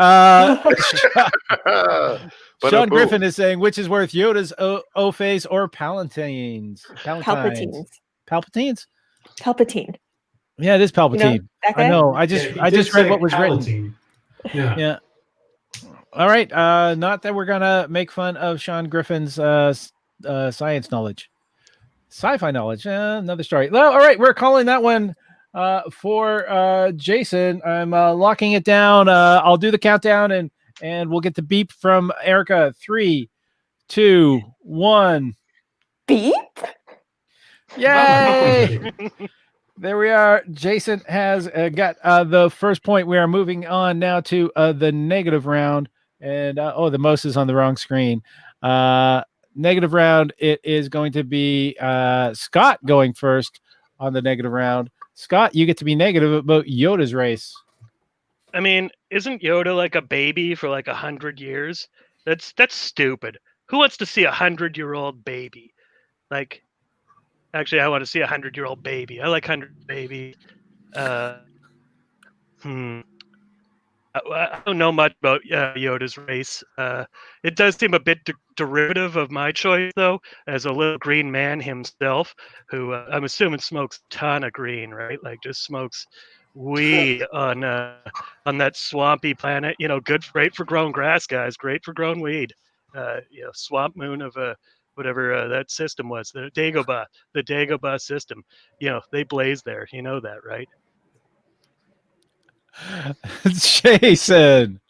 Sean Griffin is saying, which is worth Yoda's O-Phase or Palpatine's? Palpatines. Palpatines? Palpatine. Yeah, it is Palpatine. That guy? I know. I just read what was written. Yeah. All right. Not that we're gonna make fun of Sean Griffin's science knowledge, sci-fi knowledge. Another story. Well, all right, we're calling that one for Jason. I'm locking it down. I'll do the countdown and we'll get the beep from Erica. 3, 2, 1. Beep? Yay! There we are. Jason has got the first point. We are moving on now to the negative round. And the mouse is on the wrong screen. Negative round. It is going to be Scott going first on the negative round. Scott, you get to be negative about Yoda's race. I mean, isn't Yoda like a baby for like 100 years? That's stupid. Who wants to see a 100-year-old baby? Like, actually, I want to see a 100-year-old baby. I like 100 babies. I don't know much about Yoda's race. It does seem a bit derivative of my choice, though, as a little green man himself, who I'm assuming smokes a ton of green, right? Like just smokes weed on that swampy planet. Great for growing grass, guys. Great for growing weed. Swamp moon of whatever that system was, the Dagobah system. They blaze there. You know that, right? Jason.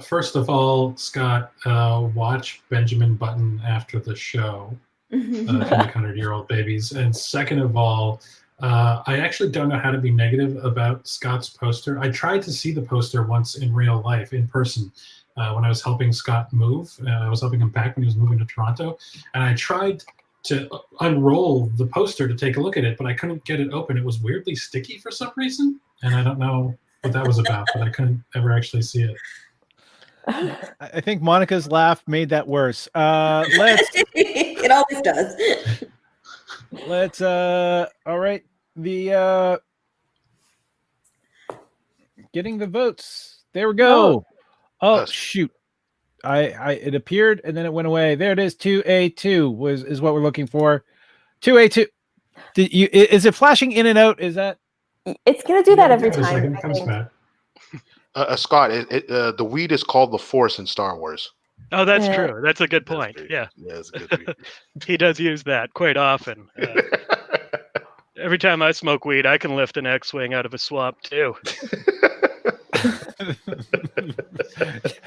First of all, Scott, watch Benjamin Button after the show to make 100-year-old babies. And second of all, I actually don't know how to be negative about Scott's poster. I tried to see the poster once in real life, in person, when I was helping Scott move. I was helping him pack when he was moving to Toronto. And I tried to unroll the poster to take a look at it, but I couldn't get it open. It was weirdly sticky for some reason, and I don't know what that was about, but I couldn't ever actually see it. I think Monica's laugh made that worse. It always does. Let's all right. The getting the votes. There we go. Oh shoot. It appeared and then it went away. There it is. 2A2 is what we're looking for. 2A2. Is it flashing in and out? Is that? It's gonna do that every Give it a time. second, it comes back. Scott, the weed is called the Force in Star Wars. Oh, that's Yeah. true. That's a good point. Yeah, Yeah, it's a good weed. he does use that quite often. Every time I smoke weed, I can lift an X-wing out of a swamp too.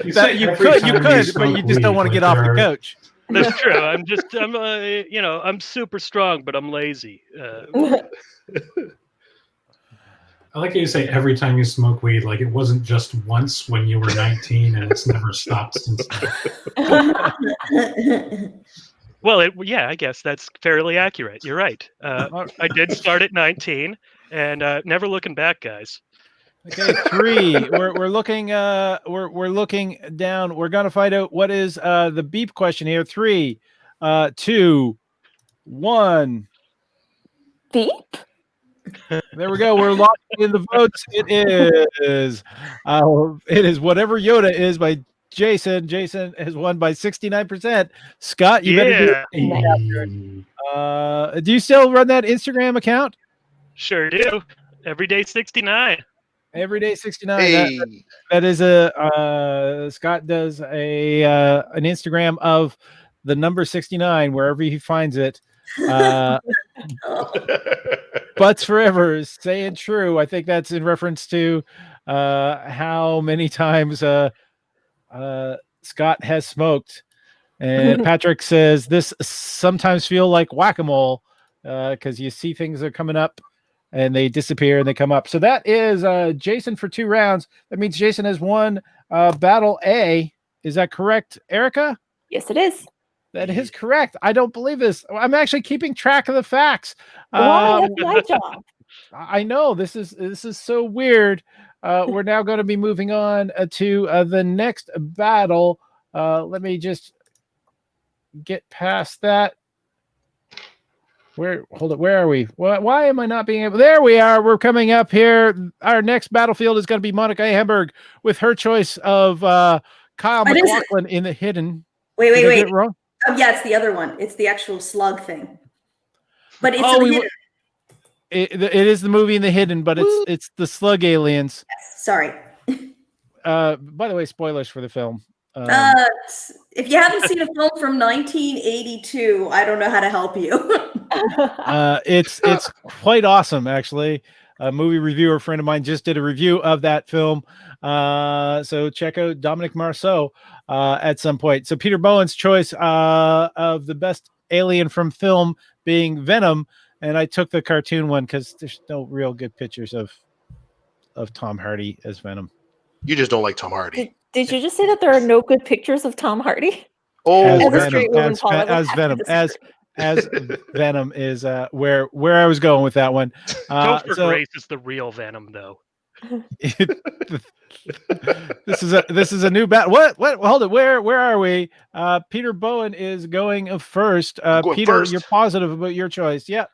You could, but you just don't want to get off the couch. That's true. I'm super strong, but I'm lazy. I like how you say every time you smoke weed, like it wasn't just once when you were 19 and it's never stopped since then. Well, yeah, I guess that's fairly accurate. You're right. I did start at 19, and never looking back, guys. Okay, 3. We're looking we're looking down. We're gonna find out what is the beep question here. 3, 2, 1. Beep. There we go. We're locking in the votes. It is Whatever Yoda is by Jason. Jason has won by 69%. Scott, you better do you still run that Instagram account? Sure do. Everyday 69. Everyday 69. Hey, That is Scott does an Instagram of the number 69 wherever he finds it. Butts forever is saying true. I think that's in reference to how many times Scott has smoked. And Patrick says this sometimes feel like whack-a-mole because you see things are coming up and they disappear and they come up. So that is Jason for 2 rounds. That means Jason has won Battle A. Is that correct, Erica? Yes, it is. That is correct. I don't believe this. I'm actually keeping track of the facts. Why? That's my job. I know this is so weird. We're now going to be moving on to the next battle. Let me just get past that. Hold it. Where are we? Why am I not being able? There we are. We're coming up here. Our next battlefield is going to be Monica A. Hamburg with her choice of Kyle MacLachlan in The Hidden. Wait. Did I get it wrong? Oh, yeah, it's the other one. It's the actual slug thing. But it's it is the movie in The Hidden, but it's the slug aliens. Yes, sorry. By the way, spoilers for the film. If you haven't seen a film from 1982, I don't know how to help you. It's quite awesome, actually. A movie reviewer friend of mine just did a review of that film. So check out Dominic Marceau at some point. So Peter Bowen's choice of the best alien from film being Venom, and I took the cartoon one because there's no real good pictures of Tom Hardy as Venom. you just don't like Tom Hardy. Did you just say that there are no good pictures of Tom Hardy? Oh, as Venom Venom is where I was going with that one. Topher Grace is the real Venom, though. This is a new bat. What? Hold it. Where are we? Peter Bowen is going first. Peter, first. You're positive about your choice. Yeah.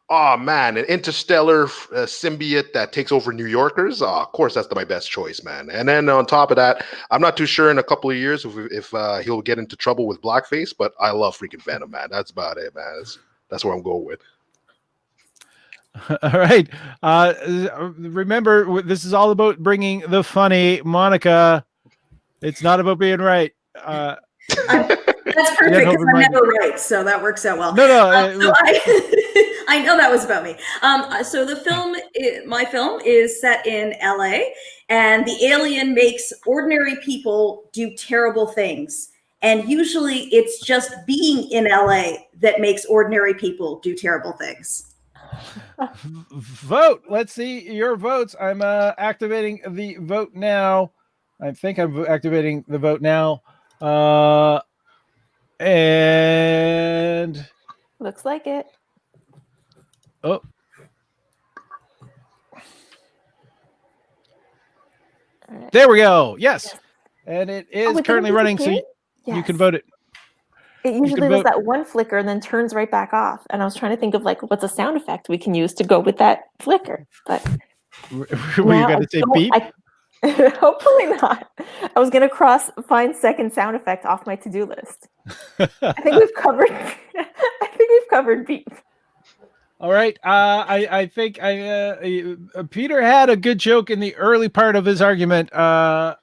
Oh man, an interstellar symbiote that takes over New Yorkers. Oh, of course, that's my best choice, man. And then on top of that, I'm not too sure in a couple of years if he'll get into trouble with blackface, but I love freaking Venom, man. That's about it, man. That's what I'm going with. All right. Remember, this is all about bringing the funny. Monica, it's not about being right. That's perfect because I'm never right, so that works out well. No. I know that was about me. So the film, my film, is set in LA, and the alien makes ordinary people do terrible things. And usually it's just being in LA that makes ordinary people do terrible things. Vote. Let's see your votes. I'm activating the vote now. I think I'm activating the vote now. And looks like it. Oh. Right. There we go. Yes. And it is currently running, so you can vote it. It usually does that one flicker and then turns right back off. And I was trying to think of what's a sound effect we can use to go with that flicker. But were you going to say beep? Hopefully not. I was going to find second sound effect off my to-do list. I think we've covered beep. All right. I think Peter had a good joke in the early part of his argument, but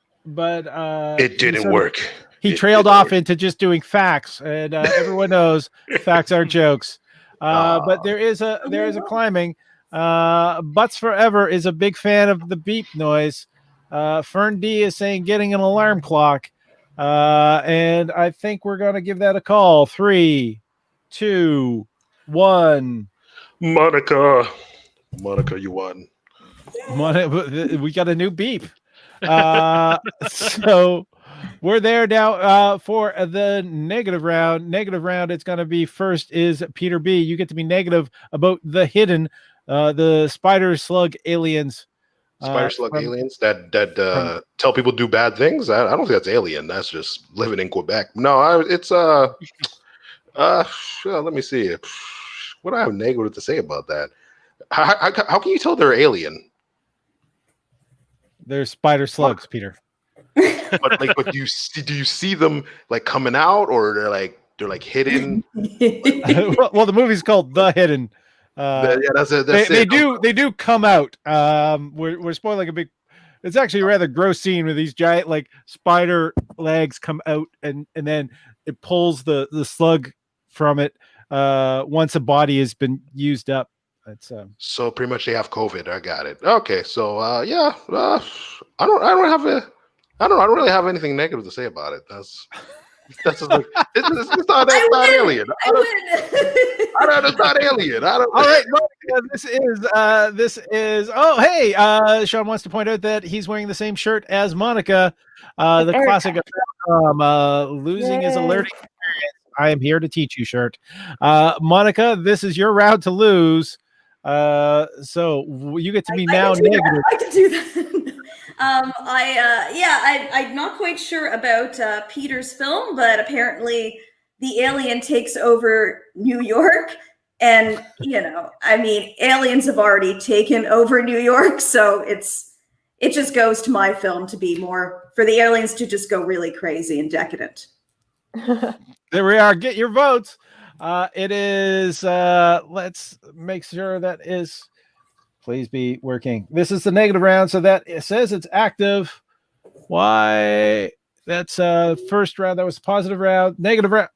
it didn't work. He trailed off into just doing facts, and everyone knows facts are jokes. But there is a climbing. Butts Forever is a big fan of the beep noise. Fern D is saying getting an alarm clock, and I think we're gonna give that a call. 3, 2, 1. Monica, you won. We got a new beep. So We're there now for the negative round. Negative round, it's going to be first is Peter B. You get to be negative about the hidden, the spider slug aliens. Spider slug aliens that tell people to do bad things. I don't think that's alien. That's just living in Quebec. No, it's let me see. What do I have negative to say about that? How can you tell they're alien? They're spider slugs, Peter. But do you see them like coming out, or they're like hidden? Well, the movie's called The Hidden. Yeah, that's it. They do come out. We're spoiling a big. It's actually a rather gross scene where these giant like spider legs come out, and then it pulls the slug from it once a body has been used up. It's so pretty much they have COVID. I got it. Okay, so I don't really have anything negative to say about it. That's just like it's not alien. It's not alien. All right, this is. Oh, hey, Sean wants to point out that he's wearing the same shirt as Monica, the classic losing is a learning experience. I am here to teach you shirt. Monica, this is your round to lose. So you get to be now negative. I can do that. I'm not quite sure about Peter's film, but apparently the alien takes over New York, and aliens have already taken over New York, so it just goes to my film to be more for the aliens to just go really crazy and decadent. There we are. Get your votes. It is let's make sure that is please be working. This is the negative round, so that it says it's active. Why? That's first round. That was a positive round. Negative round.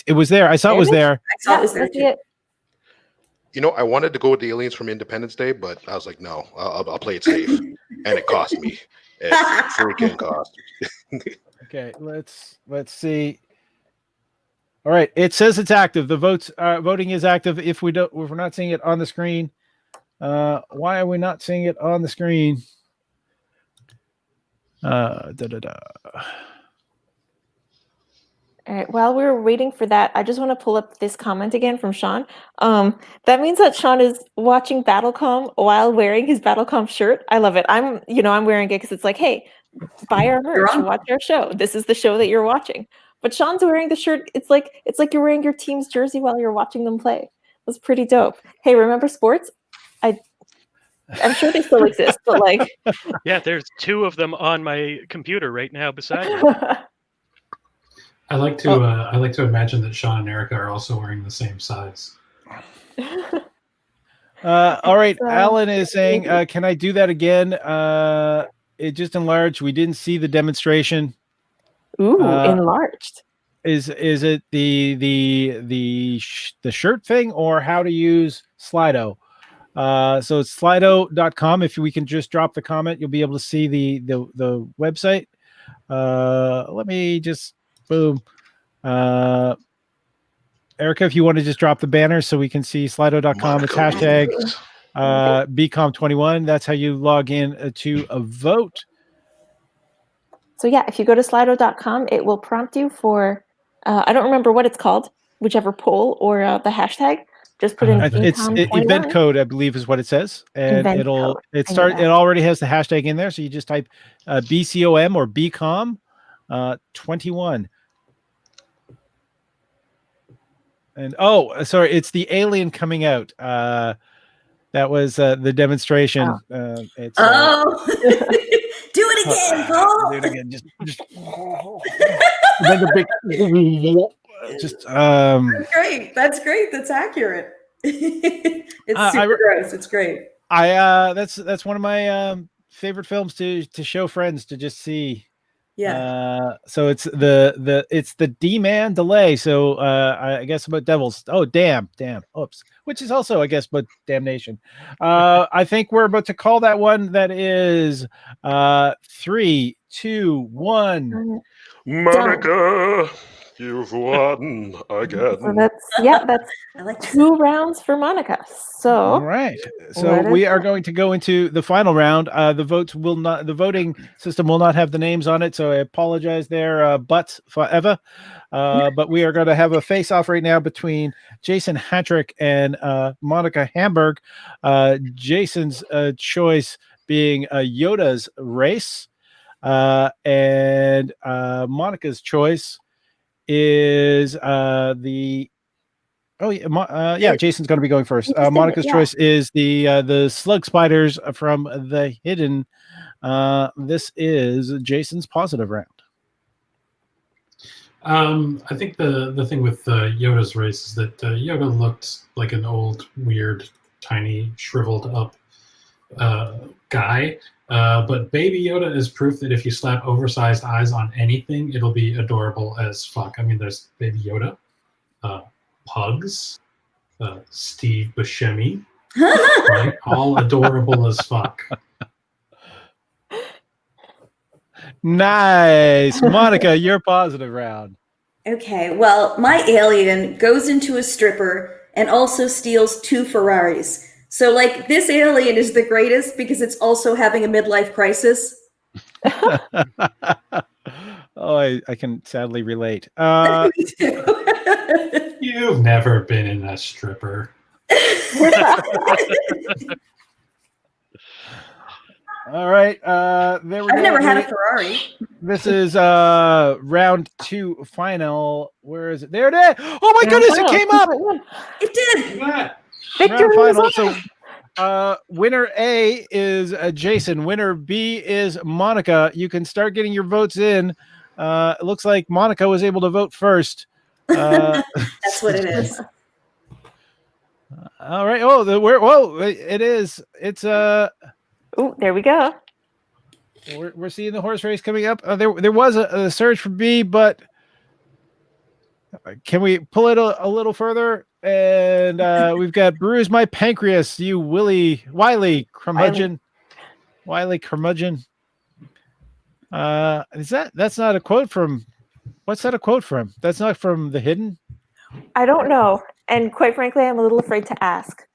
It was there. I saw it was there. I saw it was there too. You know, I wanted to go with the aliens from Independence Day, but I was like, no, I'll play it safe, and it cost me. It freaking cost. Okay, let's see. All right, it says it's active. The voting is active. If we're not seeing it on the screen, why are we not seeing it on the screen? All right, while we're waiting for that, I just want to pull up this comment again from Sean. That means that Sean is watching BattleCOM while wearing his BattleCOM shirt. I love it. I'm wearing it because it's like, hey, buy our merch, watch our show. This is the show that you're watching. But Sean's wearing the shirt. It's like you're wearing your team's jersey while you're watching them play. That's pretty dope. Hey, remember sports? I'm sure they still exist, but like, yeah, there's two of them on my computer right now beside me. I like to imagine that Sean and Erica are also wearing the same size. All right, Alan is saying, can I do that again? It just enlarged. We didn't see the demonstration. Ooh, enlarged. Is it the shirt thing or how to use Slido? So it's slido.com. If we can just drop the comment, you'll be able to see the website. Let me just boom. Erica, if you want to just drop the banner so we can see slido.com. It's hashtag BCOM21. That's how you log in to a vote. So yeah, if you go to slido.com, it will prompt you for, I don't remember what it's called, whichever poll or the hashtag. Just put in event code, I believe, is what it says, and it already has the hashtag in there. So you just type BCOM or BCOM 21. And sorry, it's the alien coming out. That was the demonstration. It's do it again, Paul. Do it again. Just then the big. That's great. That's accurate. It's super gross. It's great. That's one of my favorite films to show friends to just see. Yeah. So it's the D-man delay. So I guess about devils. Oh damn. Oops. Which is also I guess but damnation. I think we're about to call that one. That is 3, 2, 1. Monica. You've won So again. that's I like this. 2 rounds for Monica. All So right. So Let us we are know. going to go into the final round. The voting system will not have the names on it, so I apologize there, but forever. But we are going to have a face-off right now between Jason Hatrick and Monica Hamburg. Jason's choice being Yoda's race, and Monica's choice is the. Oh yeah, Jason's going to be going first. Monica's choice is the slug spiders from the Hidden. This is Jason's positive round. I think the thing with Yoda's race is that Yoda looked like an old, weird, tiny, shriveled up guy. But Baby Yoda is proof that if you slap oversized eyes on anything, it'll be adorable as fuck. I mean, there's Baby Yoda, Pugs, Steve Buscemi, right? All adorable as fuck. Nice, Monica, your positive round. Okay, well, my alien goes into a stripper and also steals 2 Ferraris. So, like, this alien is the greatest because it's also having a midlife crisis. Oh, I can sadly relate. Me too. You've never been in a stripper. All right, there we go. I've never had a Ferrari. This is round 2 final. Where is it? There it is. Oh my goodness, it came up. It did. Round final. So winner A is Jason. Winner B is Monica. You can start getting your votes in. It looks like Monica was able to vote first. That's what it is. All right. Oh, whoa! It is. It's Oh, there we go. We're seeing the horse race coming up. There was a surge for B, but can we pull it a little further? And we've got Bruise My Pancreas, you Wiley curmudgeon. Wiley curmudgeon. That's not a quote from, what's that a quote from? That's not from The Hidden? I don't know. And quite frankly, I'm a little afraid to ask.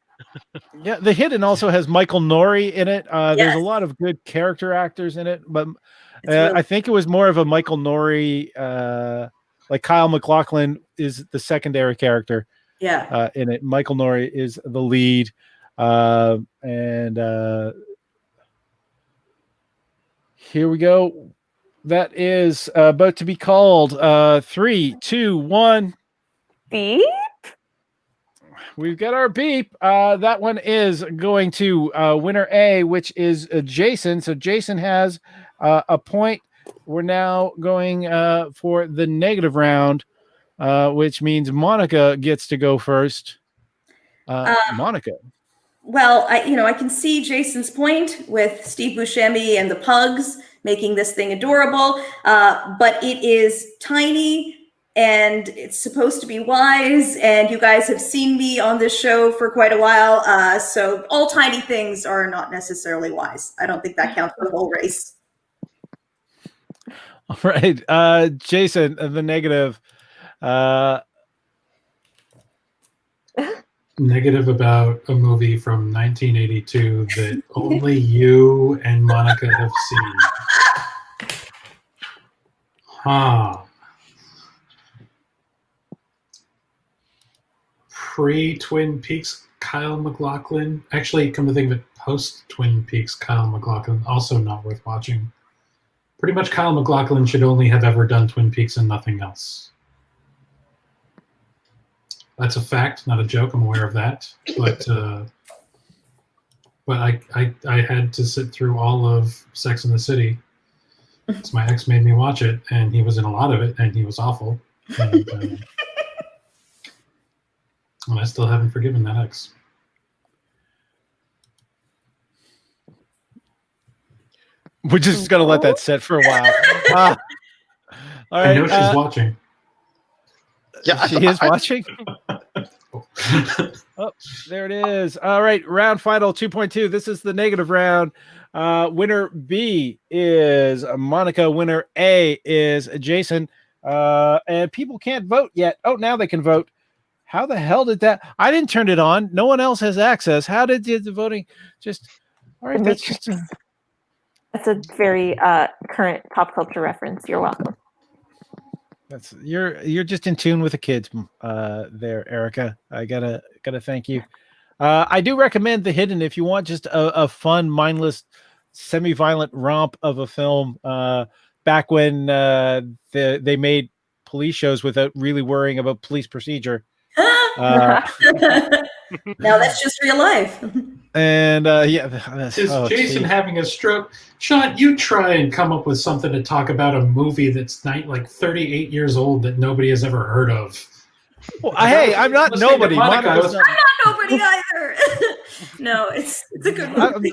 Yeah, The Hidden also has Michael Nouri in it. There's Yes. a lot of good character actors in it, but It's really- I think it was more of a Michael Nouri, like Kyle MacLachlan is the secondary character Yeah. in it. Michael Nouri is the lead. And here we go. That is about to be called. 3, 2, 1. Beep. We've got our beep. That one is going to winner A, which is Jason. So Jason has a point. We're now going for the negative round, which means Monica gets to go first. Monica. Well, I can see Jason's point with Steve Buscemi and the Pugs making this thing adorable, but it is tiny and it's supposed to be wise. And you guys have seen me on this show for quite a while, so all tiny things are not necessarily wise. I don't think that counts for the whole race. All right, Jason, the negative. Negative about a movie from 1982 that only you and Monica have seen. Huh. Pre-Twin Peaks, Kyle MacLachlan. Actually, come to think of it, post-Twin Peaks, Kyle MacLachlan, also not worth watching. Pretty much Kyle MacLachlan should only have ever done Twin Peaks and nothing else. That's a fact, not a joke. I'm aware of that. But I had to sit through all of Sex and the City. So my ex made me watch it, and he was in a lot of it, and he was awful. And I still haven't forgiven that ex. We're just going to let that sit for a while. All right. I know she's watching. Yeah, She is watching. Oh, there it is. All right, round final 2.2. This is the negative round. Winner B is Monica. Winner A is Jason. and people can't vote yet. Oh, now they can vote. How the hell did that? I didn't turn it on. No one else has access. How did the voting just? All right, that's just. That's a very current pop culture reference. You're welcome. That's you're just in tune with the kids, there, Erica. I gotta thank you. I do recommend The Hidden if you want just a fun, mindless, semi-violent romp of a film. Back when they made police shows without really worrying about police procedure. Now that's just real life. And Is Jason having a stroke? Sean, you try and come up with something to talk about a movie that's like 38 years old that nobody has ever heard of. Well, hey, I'm not nobody. I'm not nobody either. No, it's a good movie.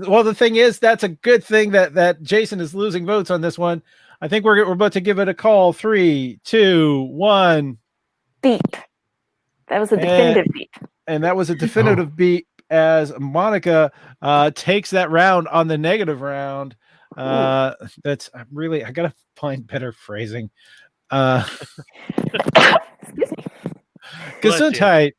Well, the thing is, that's a good thing that Jason is losing votes on this one. I think we're about to give it a call. 3, 2, 1. Beep. That was a definitive beep. And that was a definitive beep as Monica takes that round on the negative round. That's really, I gotta find better phrasing. Excuse me. Gesundheit.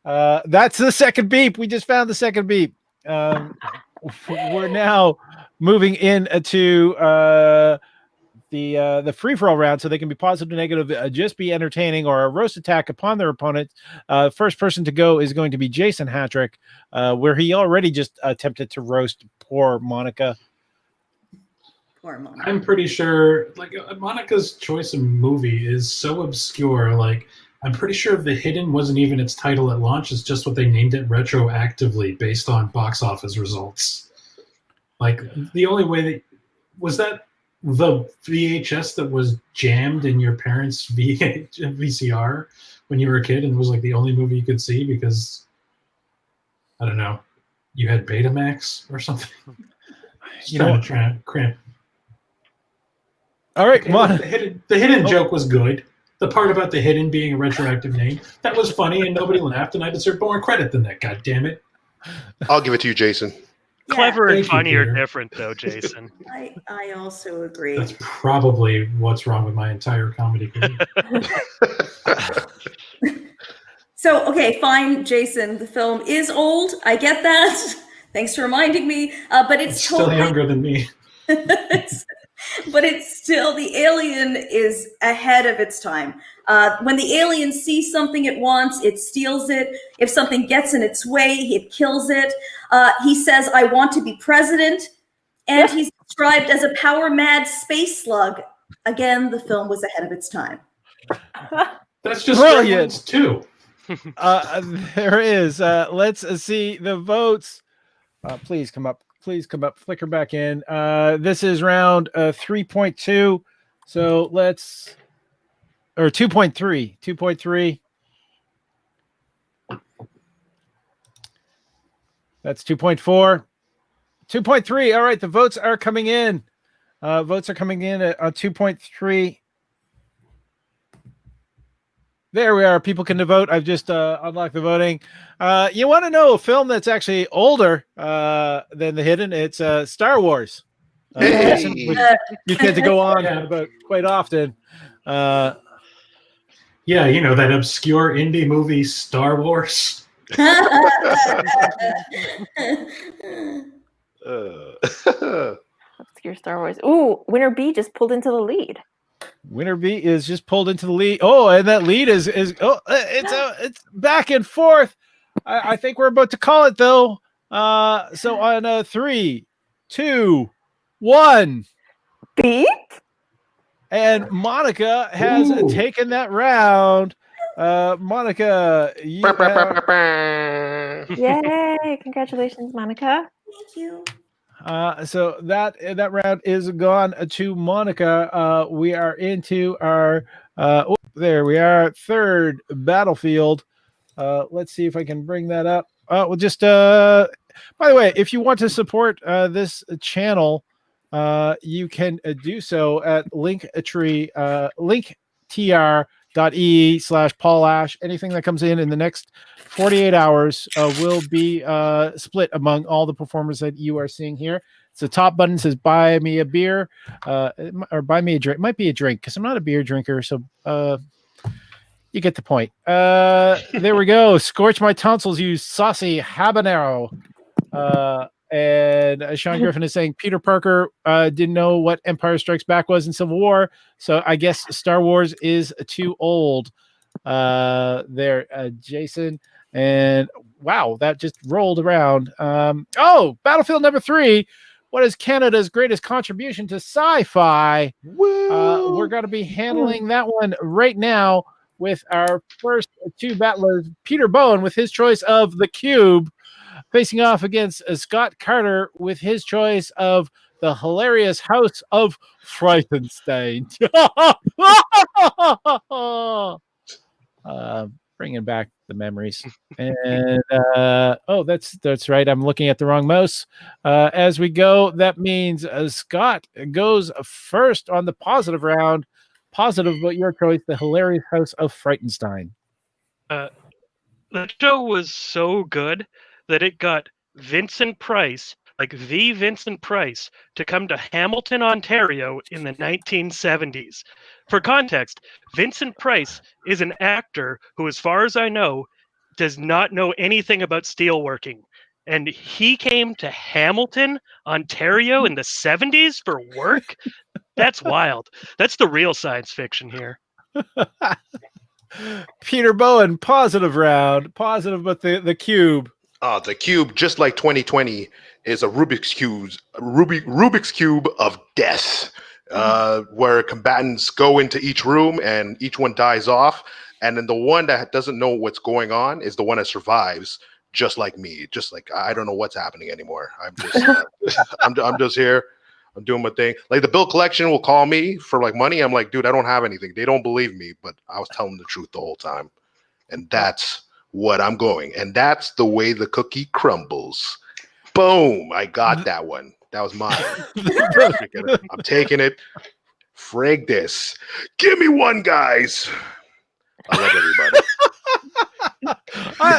That's the second beep. We just found the second beep. We're now moving into the free-for-all round, so they can be positive, negative, just be entertaining, or a roast attack upon their opponent. First person to go is going to be Jason Hatrick, where he already just attempted to roast poor Monica. Poor Monica. I'm pretty sure, like, Monica's choice of movie is so obscure. Like, I'm pretty sure The Hidden wasn't even its title at launch. It's just what they named it retroactively based on box office results. Like, the only way that was that the VHS that was jammed in your parents' VCR when you were a kid, and it was like the only movie you could see because, I don't know, you had Betamax or something. You know, cramp. All right, Okay, come on. The hidden joke was good. The part about The Hidden being a retroactive name, that was funny, and nobody laughed, and I deserve more credit than that, God damn it. I'll give it to you, Jason. Clever and Thank you, funny are Peter. different, though, Jason. I also agree. That's probably what's wrong with my entire comedy career. So, okay, fine, Jason. The film is old. I get that. Thanks for reminding me. But it's Still totally younger than me. but it's still, the alien is ahead of its time. When the alien sees something it wants, it steals it. If something gets in its way, it kills it. He says, I want to be president. And he's described as a power-mad space slug. Again, the film was ahead of its time. That's just Brilliant. too. There is. Let's see the votes. Please come up. Flicker back in. This is round 3.2. So let's, or 2.3. 2.3. That's 2.4. 2.3. All right, the votes are coming in. Votes are coming in at 2.3. There we are. People can vote. I've just unlocked the voting. You want to know a film that's actually older than The Hidden? It's Star Wars. Hey. Which you tend to go on about quite often. Yeah, you know, that obscure indie movie Star Wars. Obscure Star Wars. Ooh, Winner B just pulled into the lead. Winner B is just pulled into the lead. Oh, and that lead is it's back and forth. I think we're about to call it though. So on 3, 2, 1. Beep. And Monica has taken that round. Monica, you Yay! Congratulations, Monica. Thank you. so that round is gone to Monica. We are into our there we are, third battlefield. Let's see if I can bring that up. We'll just by the way, if you want to support this channel, you can do so at linktr.ee/Paul Ash. Anything that comes in the next 48 hours will be split among all the performers that you are seeing here. So top button says buy me a beer, or buy me a drink. It might be a drink because I'm not a beer drinker. So you get the point. There we go. Scorch my tonsils, you saucy habanero. And Sean Griffin is saying Peter Parker didn't know what Empire Strikes Back was in Civil War. So I guess Star Wars is too old. Jason. And wow, that just rolled around. Battlefield number 3. What is Canada's greatest contribution to sci-fi? We're going to be handling that one right now with our first 2 battlers. Peter Bowen with his choice of The Cube, facing off against Scott Carter with his choice of the hilarious House of Frightenstein. Bringing back the memories. And that's right. I'm looking at the wrong mouse. As we go, that means Scott goes first on the positive round. Positive, but your choice, the hilarious House of Frightenstein. The show was so good that it got Vincent Price, like the Vincent Price, to come to Hamilton, Ontario in the 1970s. For context, Vincent Price is an actor who, as far as I know, does not know anything about steelworking. And he came to Hamilton, Ontario in the 70s for work? That's wild. That's the real science fiction here. Peter Bowen, positive round. Positive, but the cube. The cube, just like 2020, is a Rubik's cube of death, where combatants go into each room and each one dies off, and then the one that doesn't know what's going on is the one that survives. Just like me, just like I don't know what's happening anymore. I'm just, I'm just here. I'm doing my thing. Like the bill collection will call me for like money. I'm like, dude, I don't have anything. They don't believe me, but I was telling the truth the whole time, and that's what I'm going. And that's the way the cookie crumbles. Boom! I got that one. That was mine. I'm taking it. Frig this. Give me one, guys. I love everybody.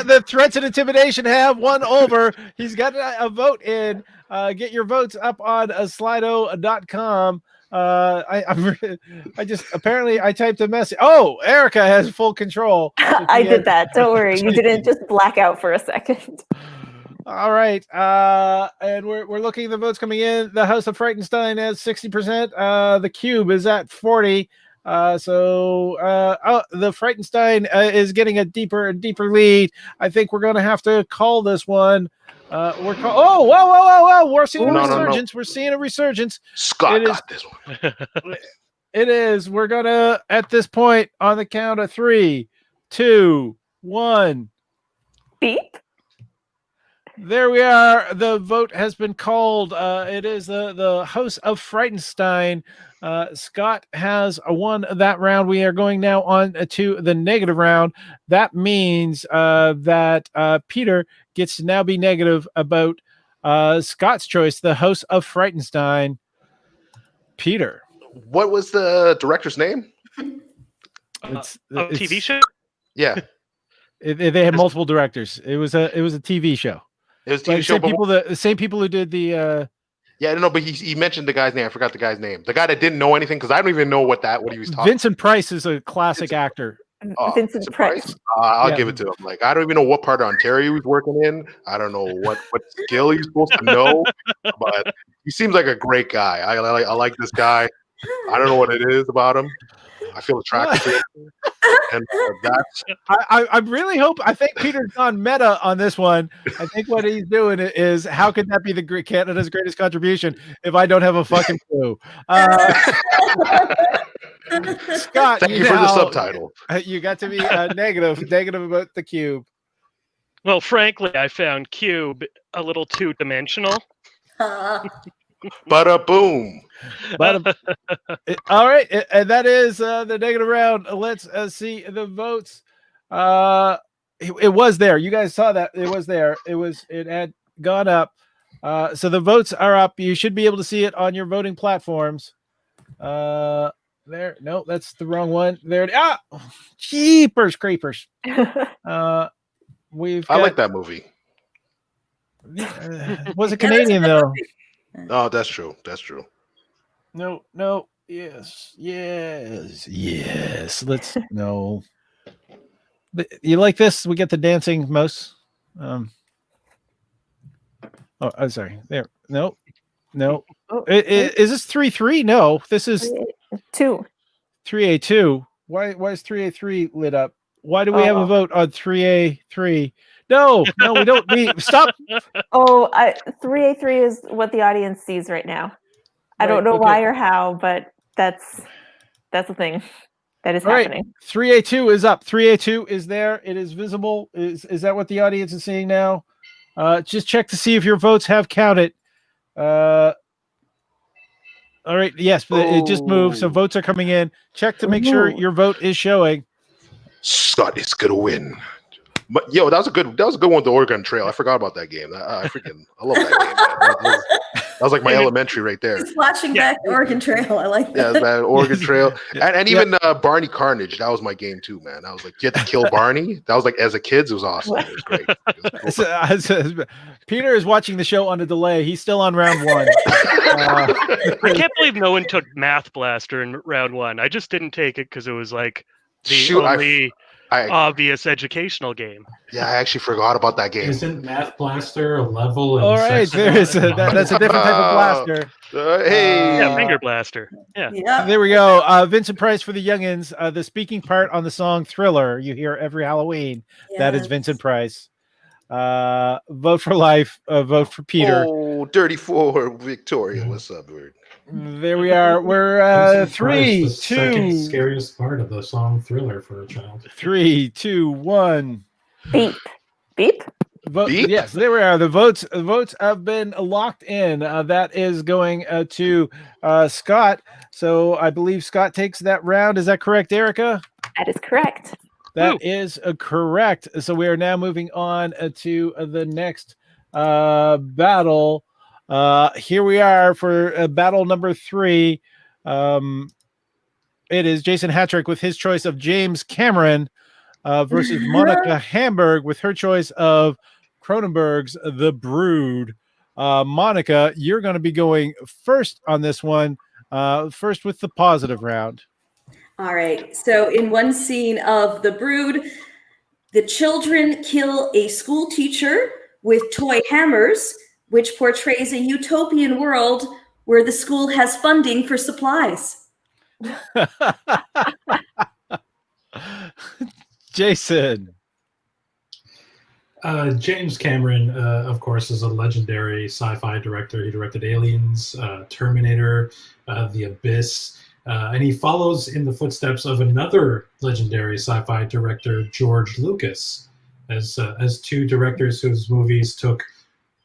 The threats and intimidation have won over. He's got a vote in. Get your votes up on slido.com. I just apparently I typed a message. Oh, Erica has full control. I did that. Don't worry. You didn't just black out for a second. All right. And we're looking at the votes coming in. The House of Frightenstein has 60%. The Cube is at 40%. The Frightenstein is getting a deeper and deeper lead. I think we're going to have to call this one. Whoa. We're seeing a resurgence. No. We're seeing a resurgence. Scott got this one. It is. We're going to, at this point, on the count of 3, 2, 1. Beep. There we are. The vote has been called. It is the House of Frightenstein. Scott has won that round. We are going now on to the negative round. That means that Peter gets to now be negative about Scott's choice, the House of Frightenstein. Peter. What was the director's name? It's TV show? Yeah. They had multiple directors. It was a TV show. It was a TV show. The same people who did the. Yeah, no, but he mentioned the guy's name. I forgot the guy's name. The guy that didn't know anything, because I don't even know what he was talking. Vincent Price is a classic actor. Vincent Price. I'll give it to him. Like I don't even know what part of Ontario he's working in. I don't know what skill he's supposed to know, but he seems like a great guy. I like this guy. I don't know what it is about him. I feel attracted to him. And that's. I really hope. I think Peter's gone meta on this one. I think what he's doing is how could that be Canada's greatest contribution if I don't have a fucking clue? Scott, thank you for the subtitle. You got to be negative about the cube. Well, frankly, I found cube a little two-dimensional. Bada boom. All right, and that is the negative round. Let's see the votes. It was there. You guys saw that. It was there. It had gone up. So the votes are up. You should be able to see it on your voting platforms. There. No, that's the wrong one. There. Jeepers creepers. I like that movie. Was it Canadian though? Oh, that's true. That's true. No. Yes. Let's no. You like this? We get the dancing mouse. Oh, I'm sorry. There. No. Oh, Is this 3-3? No, this is 2. 3A2. Why is 3A3 lit up? Why do we have a Oh. vote on 3A3? No, we don't. We stop. Oh, 3A3 is what the audience sees right now. I don't know why or how, but that's the thing that is happening. 3A2 is up. 3A2 is there. It is visible. Is that what the audience is seeing now? Just check to see if your votes have counted. All right. Yes, but it just moved. So votes are coming in. Check to make sure your vote is showing. Scott is gonna win. But that was a good one with the Oregon Trail. I forgot about that game. I love that game, man. That was like my elementary right there. He's flashing back Oregon Trail. I like that. Yeah, man, Oregon Trail. And even Barney Carnage, that was my game too, man. I was like, you had to kill Barney. That was like, as a kid, it was awesome. It was great. It was cool. Peter is watching the show on a delay. He's still on round 1. I can't believe no one took Math Blaster in round 1. I just didn't take it because it was like the only obvious educational game. Yeah, I actually forgot about that game. Isn't Math Blaster a level? All right, that's a different type of blaster. Yeah, Finger Blaster. Yeah. There we go. Vincent Price for the youngins. The speaking part on the song Thriller you hear every Halloween. Yes. That is Vincent Price. Vote for life. Vote for Peter. Oh, Dirty 4 Victoria. What's up, dude? There we are. We're 3, 2. Second scariest part of the song Thriller for a child. 3, 2, 1. Beep. Vote, Beep? Yes, there we are. The votes have been locked in. That is going to Scott. So I believe Scott takes that round. Is that correct, Erica? That is correct. That is correct. So we are now moving on to the next battle. Here we are for battle number 3. It is Jason Hatrick with his choice of James Cameron versus Monica Hamburg with her choice of Cronenberg's The Brood. Monica, you're going to be going first on this one, first with the positive round. All right. So in one scene of The Brood, the children kill a school teacher with toy hammers, which portrays a utopian world where the school has funding for supplies. Jason. James Cameron, of course, is a legendary sci-fi director. He directed Aliens, Terminator, The Abyss, and he follows in the footsteps of another legendary sci-fi director, George Lucas, as two directors whose movies took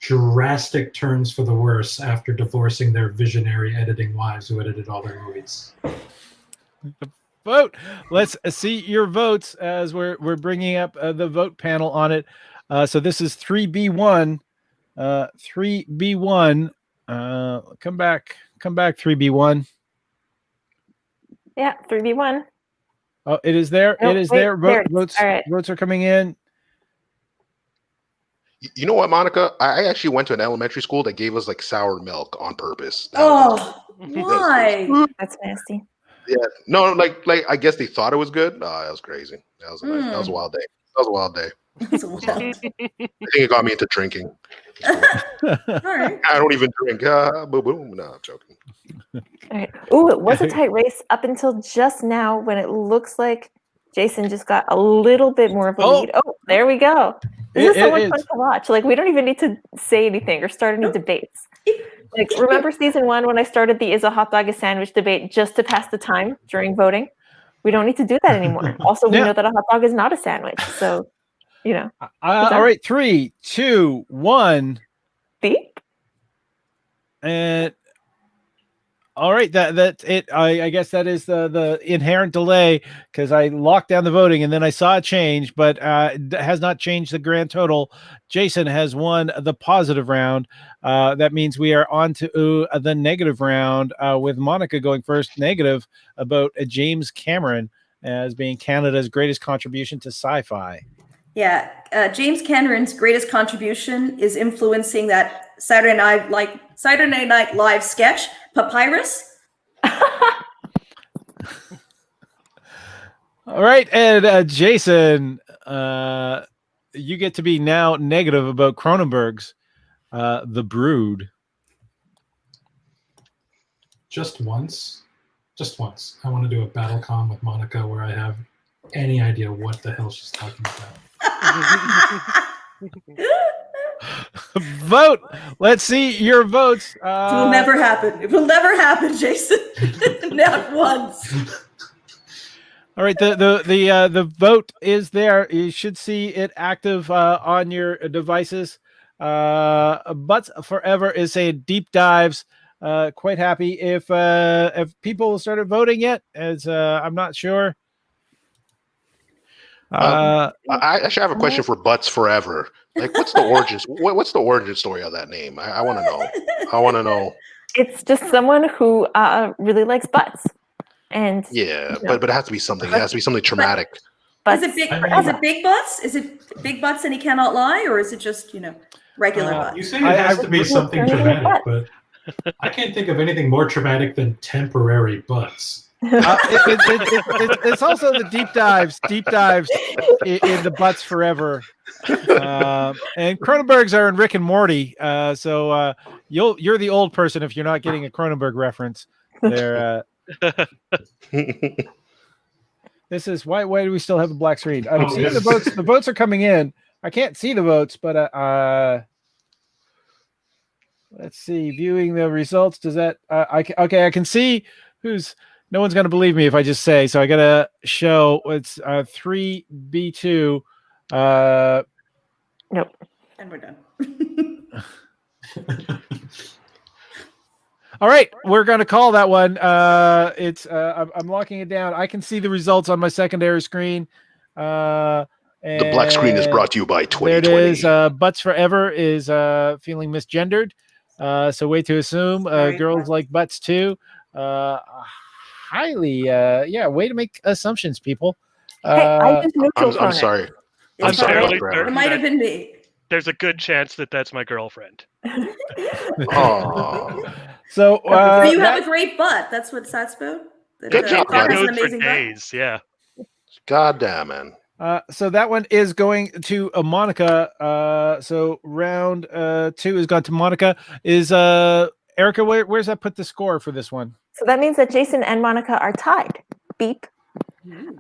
drastic turns for the worse after divorcing their visionary editing wives who edited all their movies. Vote. Let's see your votes as we're bringing up the vote panel on it. So this is 3B1. 3B1. Come back 3B1. Yeah, 3B1. Oh, it is there. Nope, it is there. Votes right. Votes are coming in. You know what, Monica? I actually went to an elementary school that gave us like sour milk on purpose. Why? That's nasty. Yeah, no, like I guess they thought it was good. That was crazy. That was a wild day. That was a wild day. I think it got me into drinking. All right. I don't even drink. Boom, boom. No, I'm joking. All right. Ooh, it was a tight race up until just now when it looks like Jason just got a little bit more of a lead. Oh, there we go. This is so much fun to watch. Like, we don't even need to say anything or start any debates. Like, remember season 1 when I started the is a hot dog a sandwich debate just to pass the time during voting? We don't need to do that anymore. Also, we know that a hot dog is not a sandwich. So, you know. All right. 3, 2, 1. Beep. And all right, that's it. I guess that is the inherent delay because I locked down the voting and then I saw it change, but it has not changed the grand total. Jason has won the positive round. That means we are on to the negative round with Monica going first. Negative about James Cameron as being Canada's greatest contribution to sci-fi. Yeah, James Cameron's greatest contribution is influencing that Saturday Night Live sketch, Papyrus. All right, and Jason, you get to be now negative about Cronenberg's The Brood. Just once. I want to do a BattleCOM with Monica where I have any idea what the hell she's talking about. Vote. Let's see your votes. It will never happen. It will never happen, Jason. Not once. All right, the vote is there. You should see it active on your devices. Butts Forever is saying deep dives. Quite happy if people started voting yet, as I'm not sure. I actually have a question for Butts Forever. Like, what's the origins? What's the origin story of that name? I want to know. I want to know. It's just someone who really likes butts, and Yeah, but it has to be something. It has to be something traumatic. butts. Is it big butts? Is it big butts and he cannot lie, or is it just regular butts? You say it has to be something traumatic, but I can't think of anything more traumatic than temporary butts. It's also the deep dives in the Butts Forever, and Cronenberg's are in Rick and Morty. So you're the old person if you're not getting a Cronenberg reference there. This is why do we still have a black screen? I'm seeing the votes. The votes are coming in. I can't see the votes, but let's see. Viewing the results. Does that? Okay, I can see who's. No one's going to believe me if I just say, so I got to show it's 3B2. Nope. And we're done. All right, we're going to call that one. I'm locking it down. I can see the results on my secondary screen. The black screen is brought to you by 2020. There it is. Butts Forever is feeling misgendered. So way to assume girls like butts too. Highly, way to make assumptions, people. I just I'm sorry. I'm sorry. It might have been me. There's a good chance that that's my girlfriend. Oh. So you have a great butt. That's what that's about. Good job, Clark has an Good for amazing butt. days, yeah. God damn, man. So that one is going to Monica. So round 2 is gone to Monica. Is Erica? Where's that put the score for this one? So that means that Jason and Monica are tied. Beep.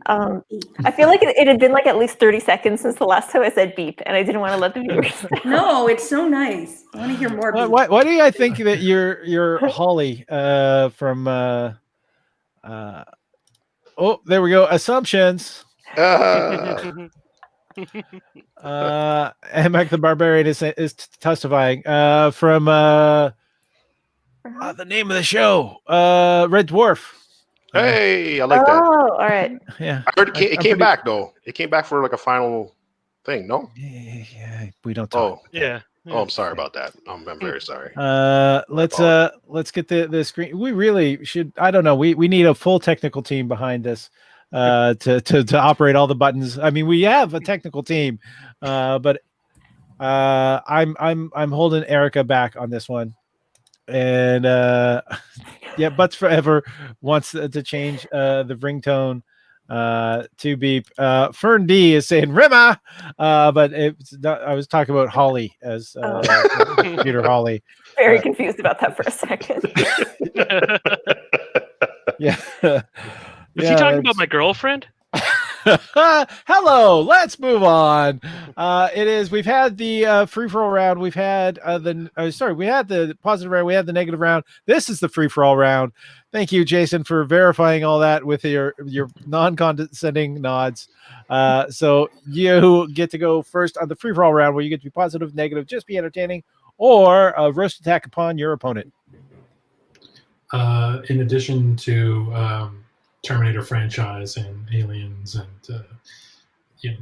I feel like it had been like at least 30 seconds since the last time I said beep, and I didn't want to let the viewers know. No, it's so nice. I want to hear more. Why do I think that you're Holly from? Oh, there we go. Assumptions. And Mac the Barbarian is testifying from the name of the show, Red Dwarf. Hey, I like that. Oh, all right. Yeah, I heard it came back though. It came back for like a final thing. No. Yeah, we don't talk. Oh, Yeah. Oh, I'm sorry about that. I'm very sorry. Let's get the screen. We really should. I don't know. We need a full technical team behind this to operate all the buttons. I mean, we have a technical team, but I'm holding Erica back on this one. And yeah, Butts Forever wants to change the ringtone to beep. Fern D is saying Rima, but it's not, I was talking about Holly as computer Holly. Very confused about that for a second. Yeah. Was he talking about my girlfriend? Hello, let's move on. We've had the free-for-all round. We've had we had the positive round. We had the negative round. This is the free-for-all round. Thank you, Jason, for verifying all that with your non-condescending nods. So you get to go first on the free-for-all round, where you get to be positive, negative, just be entertaining, or a roast attack upon your opponent. In addition to Terminator franchise and Aliens and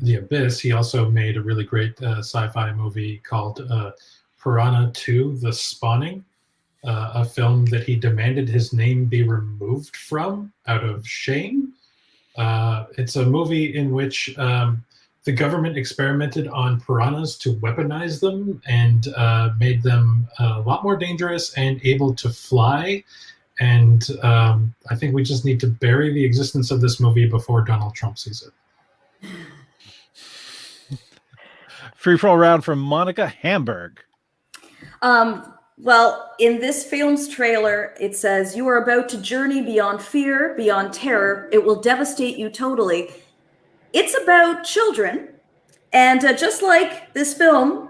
The Abyss, he also made a really great sci-fi movie called Piranha 2: The Spawning, a film that he demanded his name be removed from out of shame. It's a movie in which the government experimented on piranhas to weaponize them and made them a lot more dangerous and able to fly. And I think we just need to bury the existence of this movie before Donald Trump sees it. Free for all round from Monica Hamburg. Well, in this film's trailer, it says, "You are about to journey beyond fear, beyond terror. It will devastate you totally." It's about children. And just like this film,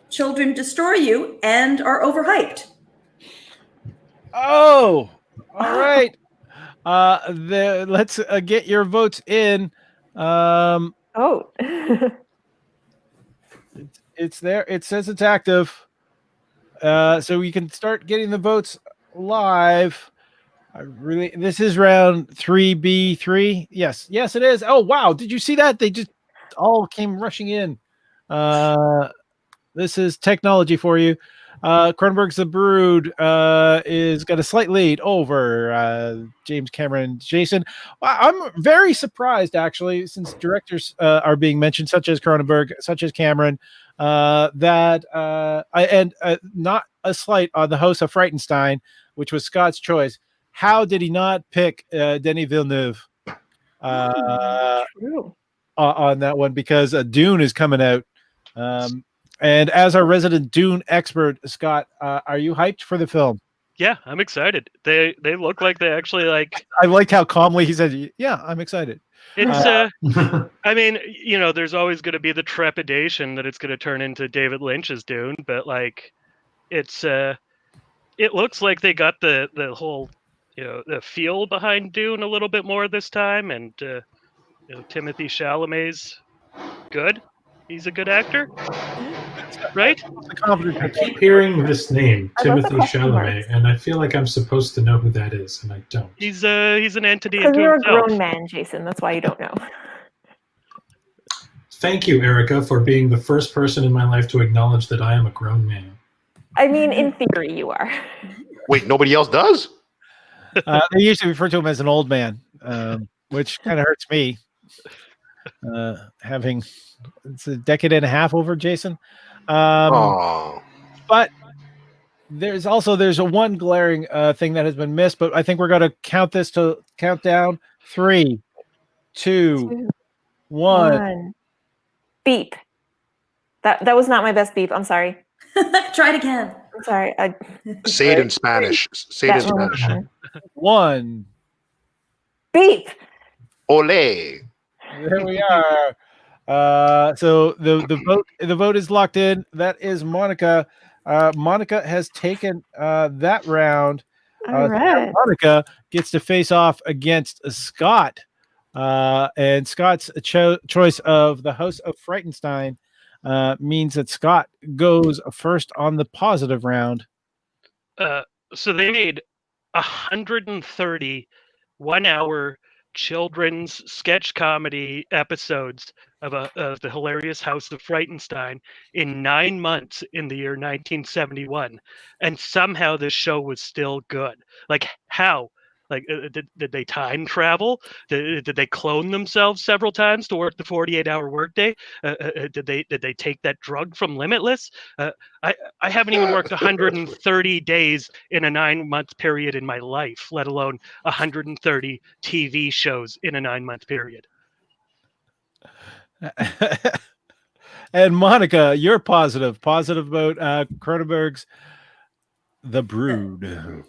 children destroy you and are overhyped. Oh, all right. Let's get your votes in. Oh. It's there. It says it's active. So we can start getting the votes live. This is round 3B3. Yes, it is. Oh wow, did you see that? They just all came rushing in. This is technology for you. Cronenberg's The Brood is got a slight lead over James Cameron. Jason, I'm very surprised actually, since directors are being mentioned, such as Cronenberg, such as Cameron, that not a slight on the host of Frightenstein, which was Scott's choice. How did he not pick Denis Villeneuve True. on that one? Because Dune is coming out. And as our resident Dune expert, Scott, are you hyped for the film? Yeah, I'm excited. They look like they actually like. I liked how calmly he said, "Yeah, I'm excited." It's I mean, there's always going to be the trepidation that it's going to turn into David Lynch's Dune, but like, it looks like they got the whole the feel behind Dune a little bit more this time, and Timothée Chalamet's good. He's a good actor, right? I keep hearing this name, I love the Timothée question Chalamet, marks. and I feel like I'm supposed to know who that is, and I don't. He's an entity Because unto you're a himself. grown man, Jason. That's why you don't know. Thank you, Erica, for being the first person in my life to acknowledge that I am a grown man. I mean, in theory, you are. Wait, nobody else does? They usually refer to him as an old man, which kind of hurts me. Having it's a decade and a half over Jason. Oh, But there's a one glaring thing that has been missed, but I think we're going to count down 3, 2, 1. Beep. That was not my best beep. I'm sorry. Try it again. I'm sorry. say it in Spanish. Say it in That one was Spanish. fun. 1. Beep. Ole. There we are. So the vote is locked in. That is Monica. Monica has taken that round. All right. Monica gets to face off against Scott. And Scott's choice of the host of Frightenstein means that Scott goes first on the positive round. So they made 130 1-hour children's sketch comedy episodes of the hilarious House of Frightenstein in 9 months in the year 1971, and somehow this show was still good. Like how? Like did they time travel? Did they clone themselves several times to work the 48-hour workday? Did they take that drug from Limitless? I haven't even worked 130 days in a 9-month period in my life, let alone 130 TV shows in a 9-month period. And Monica, you're positive about Cronenberg's The Brood.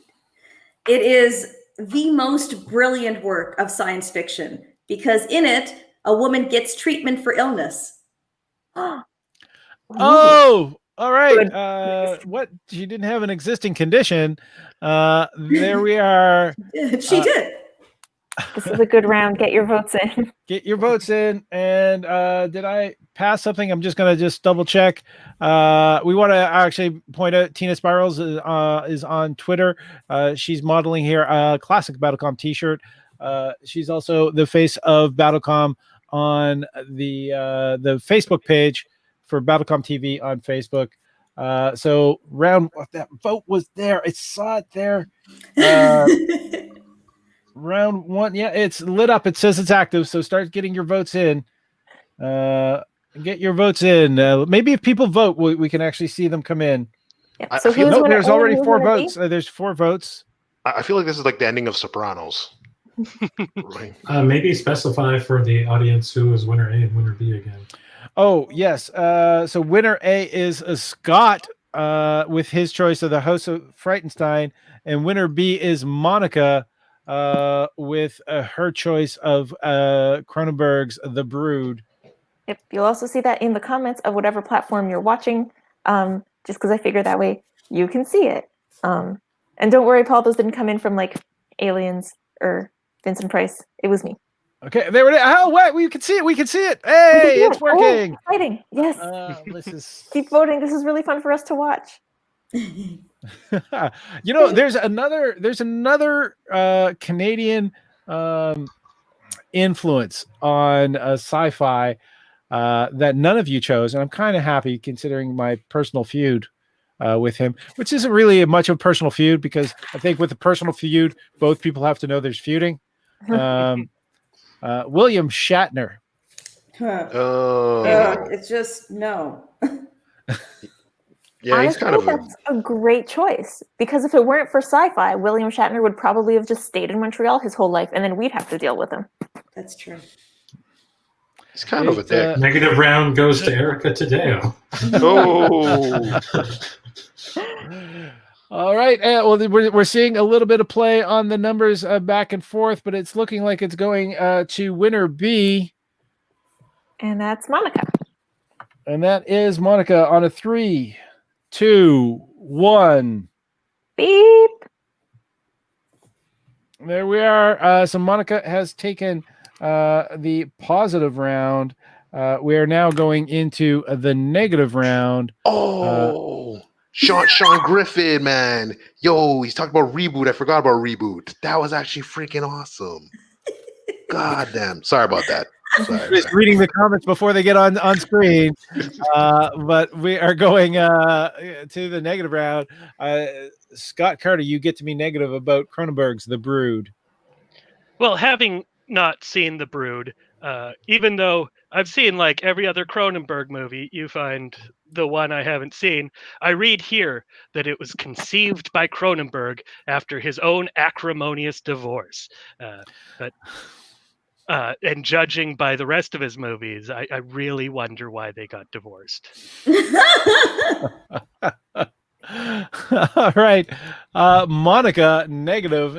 It is the most brilliant work of science fiction because in it, a woman gets treatment for illness. Oh, all right. Good. What? She didn't have an existing condition. There we are. She did. This is a good round. Get your votes in. Get your votes in. And did I pass something? I'm just going to double check. We want to actually point out Tina Spirals is on Twitter. She's modeling here a classic BattleCOM t-shirt. She's also the face of BattleCOM on the Facebook page for BattleCOM TV on Facebook. So that vote was there. I saw it there. Round 1, yeah, it's lit up. It says it's active, so start getting your votes in. Get your votes in. Maybe if people vote, we can actually see them come in. Yeah. I So feel- who's No, winner there's A and already who's 4 winner B? votes. There's 4 votes. I feel like this is like the ending of Sopranos. Right. Maybe specify for the audience who is winner A and winner B again. Oh, yes. So winner A is Scott with his choice of the House of Frightenstein, and winner B is Monica with her choice of Cronenberg's The Brood. Yep. You'll also see that in the comments of whatever platform you're watching, just because I figured that way you can see it. And don't worry, Paul, those didn't come in from like Aliens or Vincent Price. It was me. Okay, there it is. Oh, wait, we can see it. We can see it. Hey, Yeah. it's working. Oh, exciting. Yes. This is Keep voting. This is really fun for us to watch. there's another Canadian influence on sci-fi that none of you chose, and I'm kind of happy considering my personal feud with him, which isn't really much of a personal feud because I think with a personal feud, both people have to know there's feuding. William Shatner. Oh, It's just no. yeah, he's Honestly, kind of a, that's a great choice because if it weren't for sci-fi, William Shatner would probably have just stayed in Montreal his whole life, and then we'd have to deal with him. That's true. he's kind of a It's, dick. Negative round goes to Erica Taddeo. Oh, All right. Well, we're seeing a little bit of play on the numbers back and forth, but it's looking like it's going to winner B, And that's Monica. and that is Monica on a 3, 2, 1. Beep. There we are. So Monica has taken the positive round. We are now going into the negative round. Sean Griffin, man. Yo, he's talking about Reboot. I forgot about Reboot. That was actually freaking awesome. God damn. Sorry about that. Sorry. Just reading the comments before they get on screen. But we are going to the negative round. Scott Carter, you get to be negative about Cronenberg's The Brood. Well, having not seen The Brood, even though I've seen like every other Cronenberg movie, you find the one I haven't seen. I read here that it was conceived by Cronenberg after his own acrimonious divorce. And judging by the rest of his movies, I really wonder why they got divorced. All right. Monica, negative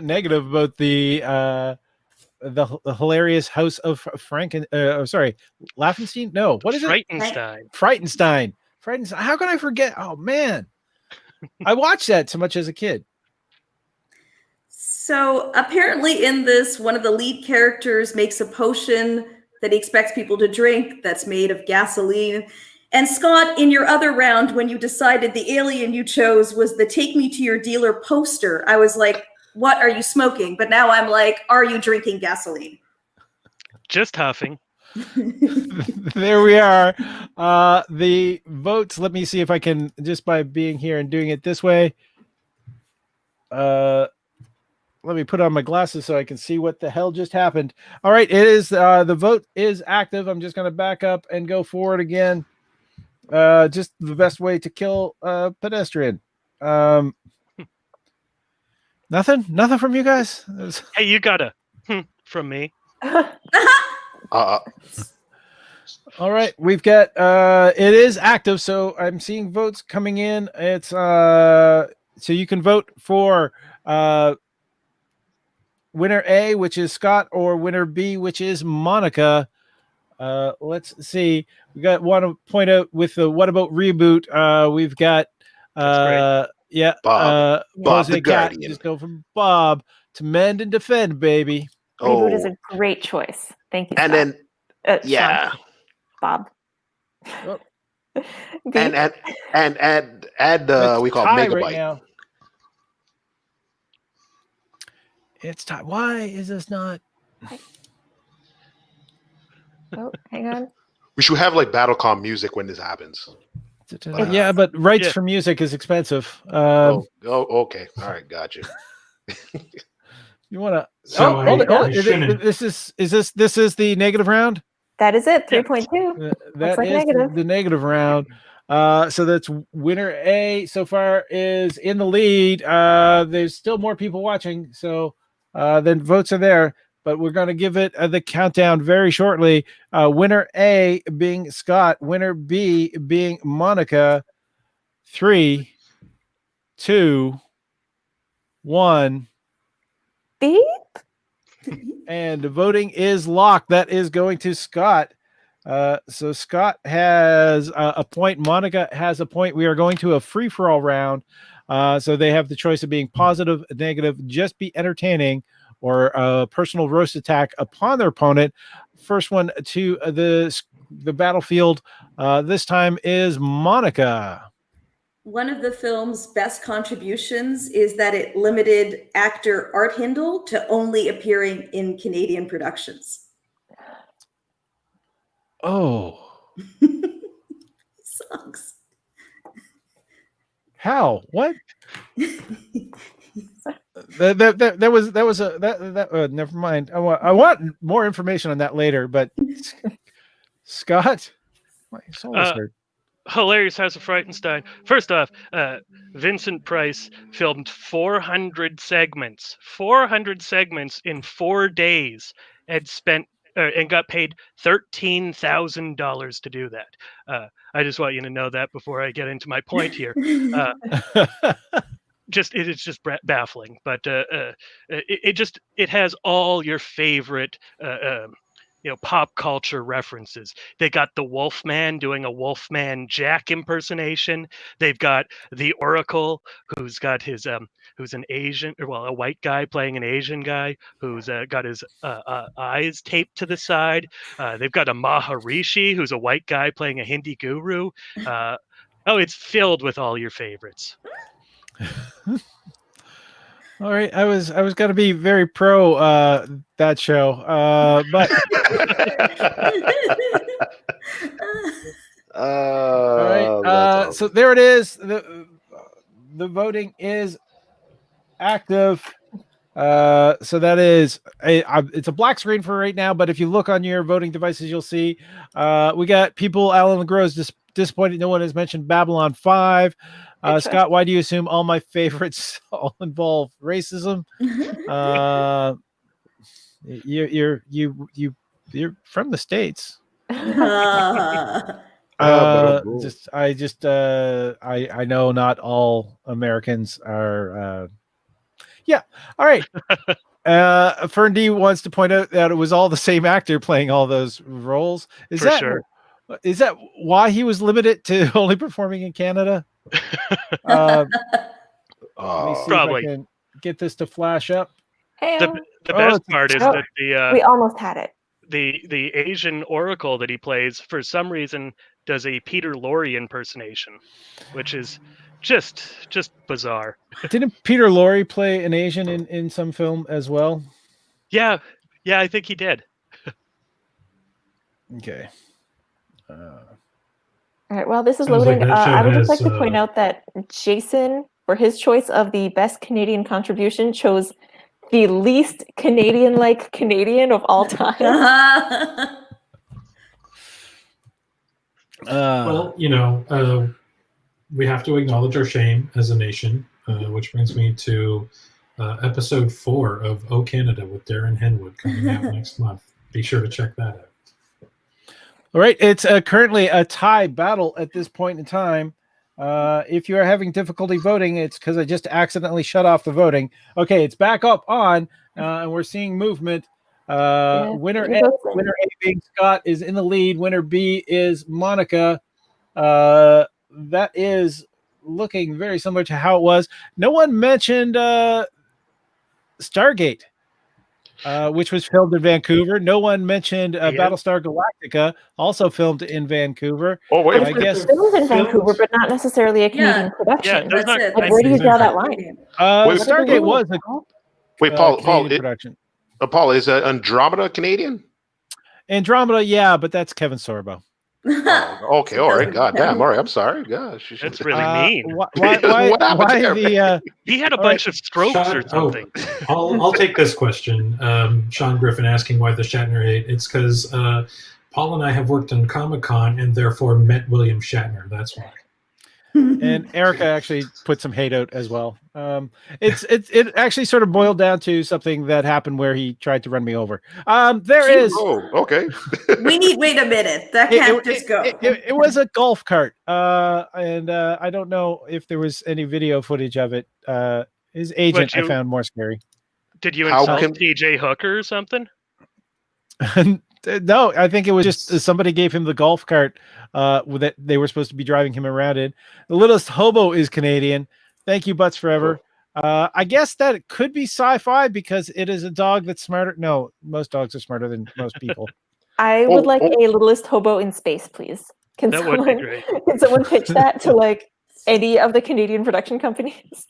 about the hilarious House of Laufenstein? No, what is it? Frightenstein. Frightenstein. How can I forget? Oh man. I watched that so much as a kid. So apparently in this, one of the lead characters makes a potion that he expects people to drink that's made of gasoline. And Scott, in your other round, when you decided the alien you chose was the Take Me to Your Dealer poster, I was like, what are you smoking? But now I'm like, are you drinking gasoline? Just huffing. There we are. The votes. Let me see if I can, just by being here and doing it this way. Let me put on my glasses so I can see what the hell just happened. All right, it is the vote is active. I'm just going to back up and go forward again. Just the best way to kill a pedestrian. Nothing from you guys. Hey, you got a from me. All right, we've got it is active, so I'm seeing votes coming in. It's so you can vote for winner A, which is Scott, or winner B, which is Monica. Let's see. We got want to point out with the What About Reboot. We've got Bob Jose the Cat. Guardian. Just go from Bob to Mend and Defend, baby. Reboot is a great choice. Thank you. And Scott. then Sean. Bob. Oh. B. and add It's we call tie Megabyte. right now. It's time. Why is this not? Oh, hang on. We should have like BattleCOM music when this happens. Yeah, but rights Yeah. for music is expensive. Okay. All right, gotcha. You want to? So hold it. I shouldn't. This is the negative round. That is it. Yeah. 3.2. That like is negative. the negative round. So that's winner A so far is in the lead. There's still more people watching, so then votes are there. But we're going to give it the countdown very shortly. Winner A being Scott, winner B being Monica. 3, 2, 1. Beep. And the voting is locked. That is going to Scott. So Scott has a point. Monica has a point. We are going to a free-for-all round. So they have the choice of being positive, negative, just be entertaining, or a personal roast attack upon their opponent. First one to the battlefield this time is Monica. One of the film's best contributions is that it limited actor Art Hindle to only appearing in Canadian productions. Oh, Sucks. how? What? Never mind. I want more information on that later. But Scott, my soul is hurt. Hilarious House of Frightenstein. First off, Vincent Price filmed 400 segments in 4 days and got paid $13,000 to do that. I just want you to know that before I get into my point here. It is just baffling, but it has all your favorite pop culture references. They got the Wolfman doing a Wolfman Jack impersonation. They've got the Oracle, who's got his who's an Asian, a white guy playing an Asian guy who's got his eyes taped to the side. They've got a Maharishi, who's a white guy playing a Hindi guru. It's filled with all your favorites. All right, I was going to be very pro that show, but all right. So there it is. The voting is active. So that is it's a black screen for right now. But if you look on your voting devices, you'll see we got people. Alan LeGros disappointed no one has mentioned Babylon 5. Scott, why do you assume all my favorites all involve racism? You're from the States. I know not all Americans are. Yeah. All right. Fern D wants to point out that it was all the same actor playing all those roles. Is that why he was limited to only performing in Canada? Let me see Probably. if I can get this to flash up. Hey, The best part is that we almost had it. The Asian Oracle that he plays, for some reason, does a Peter Lorre impersonation, which is just bizarre. Didn't Peter Lorre play an Asian in some film as well? Yeah, I think he did. Okay. All right, while this is Sounds like loading, that show I would just like has, to point out that Jason, for his choice of the best Canadian contribution, chose the least Canadian-like Canadian of all time. Well, we have to acknowledge our shame as a nation, which brings me to episode 4 of Oh Canada with Darren Henwood coming out next month. Be sure to check that out. All right, it's currently a tie battle at this point in time. If you are having difficulty voting, it's because I just accidentally shut off the voting. Okay, it's back up on, and we're seeing movement. Winner A being Scott is in the lead. Winner B is Monica. That is looking very similar to how it was. No one mentioned Stargate, which was filmed in Vancouver. No one mentioned Battlestar Galactica, also filmed in Vancouver. Oh, wait. I guess filmed in Vancouver, but not necessarily a Canadian production. Yeah, that's it. Like, where do you draw that line? Stargate was a Paul, production. Paul, is Andromeda Canadian? Andromeda, yeah, but that's Kevin Sorbo. Okay, all right. God damn. All right, I'm sorry. Gosh, That's really mean. Why What happened there, the He had a bunch of strokes or something. I'll take this question. Sean Griffin asking why the Shatner hate. It's because Paul and I have worked on Comic-Con and therefore met William Shatner. That's why. And Erica actually put some hate out as well. It actually sort of boiled down to something that happened where he tried to run me over. There is. Oh, okay. Wait a minute. That can't just go. It was a golf cart, and I don't know if there was any video footage of it. His agent, I found more scary. Did you How insult can- TJ Hooker or something? No, I think it was just somebody gave him the golf cart that they were supposed to be driving him around in. The littlest hobo is Canadian. Thank you, Butts Forever. I guess that it could be sci-fi because it is a dog that's smarter. No, most dogs are smarter than most people. I would like a littlest hobo in space, please. That would be great. Can someone pitch that to like any of the Canadian production companies?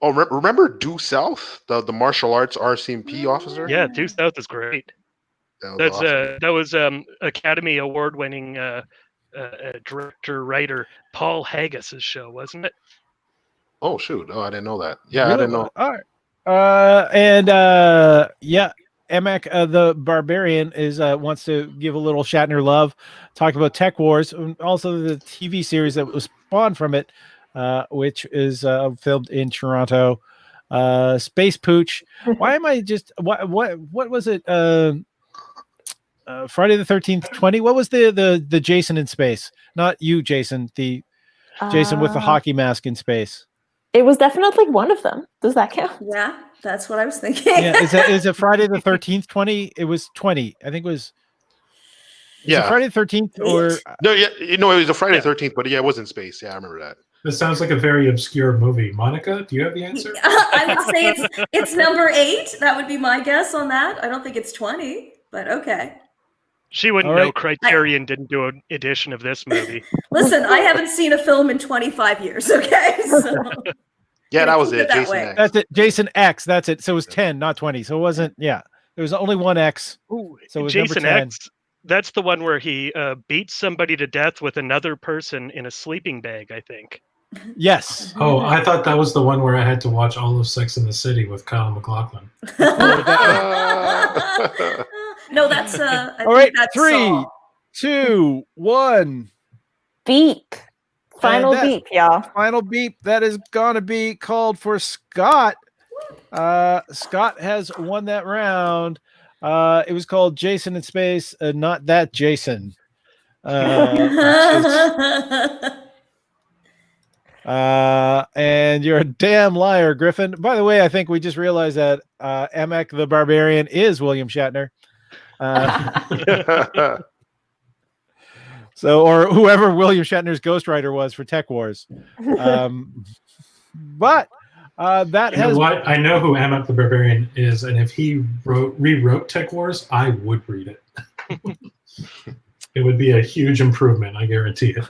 Oh, remember Due South, the martial arts RCMP officer? Yeah, Due South is great. That was Academy Award-winning director writer Paul Haggis's show, wasn't it? Oh shoot! Oh, I didn't know that. Yeah, Really? I didn't know. All right. Yeah, Emek the Barbarian is wants to give a little Shatner love, talk about Tech Wars, and also the TV series that was spawned from it, which is filmed in Toronto. Space Pooch. Why am I just what was it? Friday the 13th 20. What was the Jason in space? Not you, Jason. The Jason with the hockey mask in space. It was definitely one of them. Does that count? Yeah, that's what I was thinking. Yeah, is it Friday the 13th 20? It was 20. I think it was. Yeah, Friday the 13th or no? Yeah, it was a Friday the 13th, but yeah, it was in space. Yeah, I remember that. This sounds like a very obscure movie. Monica, do you have the answer? I would say it's number 8. That would be my guess on that. I don't think it's 20, but okay. She wouldn't All know right. Criterion didn't do an edition of this movie. Listen, I haven't seen a film in 25 years, okay? So, Yeah, that was keep it it. that Jason way. X. that's it. Jason X. That's it. So it was 10, not 20. So it wasn't. Yeah, there was only one X. Ooh, So it was Jason number 10. X. That's the one where he beats somebody to death with another person in a sleeping bag, I think. Yes. Oh, I thought that was the one where I had to watch all of Sex in the City with Kyle MacLachlan. No, that's I All right. think that's 3, Saw. 2, 1. Beep. Final that- beep, y'all. Final beep. That is gonna be called for Scott. Scott has won that round. It was called Jason in Space, not that Jason. And you're a damn liar, Griffin. By the way, I think we just realized that Emek the Barbarian is William Shatner. So, or whoever William Shatner's ghostwriter was for Tech Wars. But that You know has what? I know who Emmett the Barbarian is, and if he rewrote Tech Wars, I would read it. It would be a huge improvement, I guarantee it.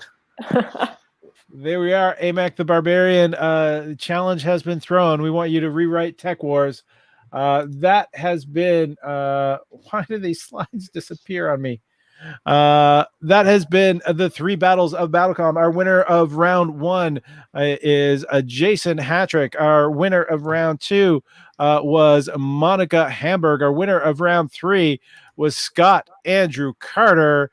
There we are, Amak the Barbarian. The challenge has been thrown. We want you to rewrite Tech Wars. That has been. Why do these slides disappear on me? That has been the 3 battles of BattleCOM. Our winner of round 1 is Jason Hatrick. Our winner of round 2 was Monica Hamburg. Our winner of round 3 was Scott Andrew Carter.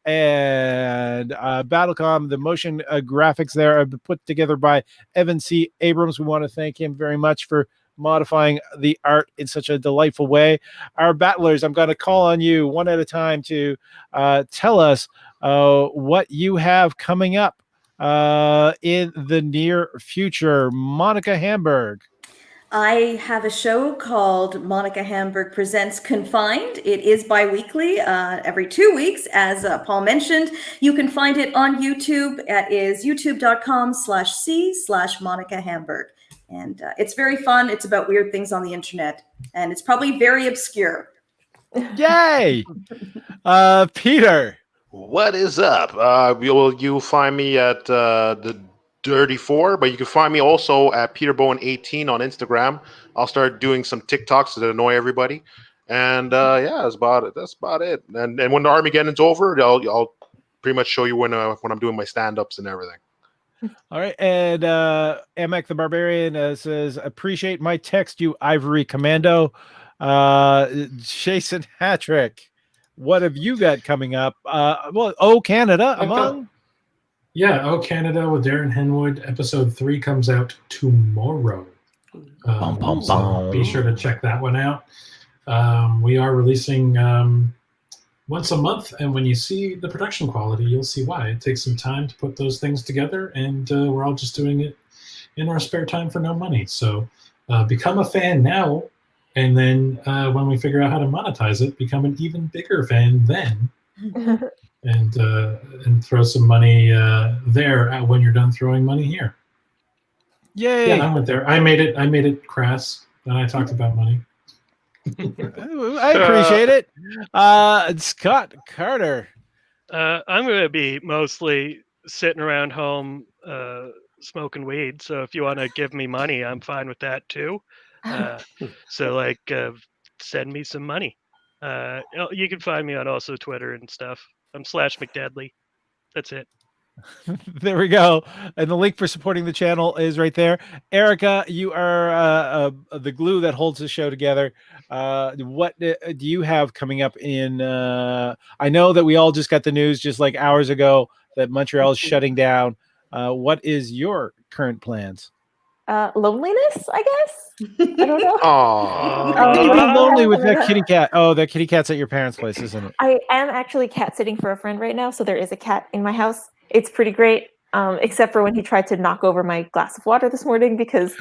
And BattleCOM, the motion graphics there have been put together by Evan C. Abrams. We want to thank him very much for modifying the art in such a delightful way. Our battlers, I'm going to call on you one at a time to tell us what you have coming up in the near future. Monica Hamburg. I have a show called Monica Hamburg Presents Confined. It is bi-weekly, every 2 weeks, as Paul mentioned. You can find it on YouTube. It is youtube.com/c/Monica Hamburg. And it's very fun. It's about weird things on the internet. And it's probably very obscure. Yay! Peter. What is up? You'll find me at the Dirty 4, but you can find me also at Peter Bowen 18 on Instagram. I'll start doing some TikToks to annoy everybody. And yeah, that's about it. And when the Armageddon's over, I'll pretty much show you when I'm doing my stand-ups and everything. All right, and Amek the Barbarian says, appreciate my text, you Ivory Commando. Jason Hatrick. what have you got coming up? Canada I've got- among. Yeah, Canada with Darren Henwood. Episode 3 comes out tomorrow. Bum, bum, So bum. be sure to check that one out. We are releasing once a month, and when you see the production quality, you'll see why. It takes some time to put those things together, and we're all just doing it in our spare time for no money. So become a fan now, and then when we figure out how to monetize it, become an even bigger fan then. And throw some money there when you're done throwing money here. Yay! Yeah, I went there. I made it crass. Then I talked about money. I appreciate it. Scott Carter. I'm going to be mostly sitting around home smoking weed. So if you want to give me money, I'm fine with that too. So send me some money. You can find me on also Twitter and stuff. I'm /McDeadly. That's it. There we go. And the link for supporting the channel is right there. Erica, you are the glue that holds the show together. What do you have coming up in? I know that we all just got the news just like hours ago that Montreal is shutting down. What is your current plans? Loneliness, I guess. I don't know. Aww. You've been lonely with that kitty cat. Oh, that kitty cat's at your parents' place, isn't it? I am actually cat sitting for a friend right now, so there is a cat in my house. It's pretty great, except for when he tried to knock over my glass of water this morning because,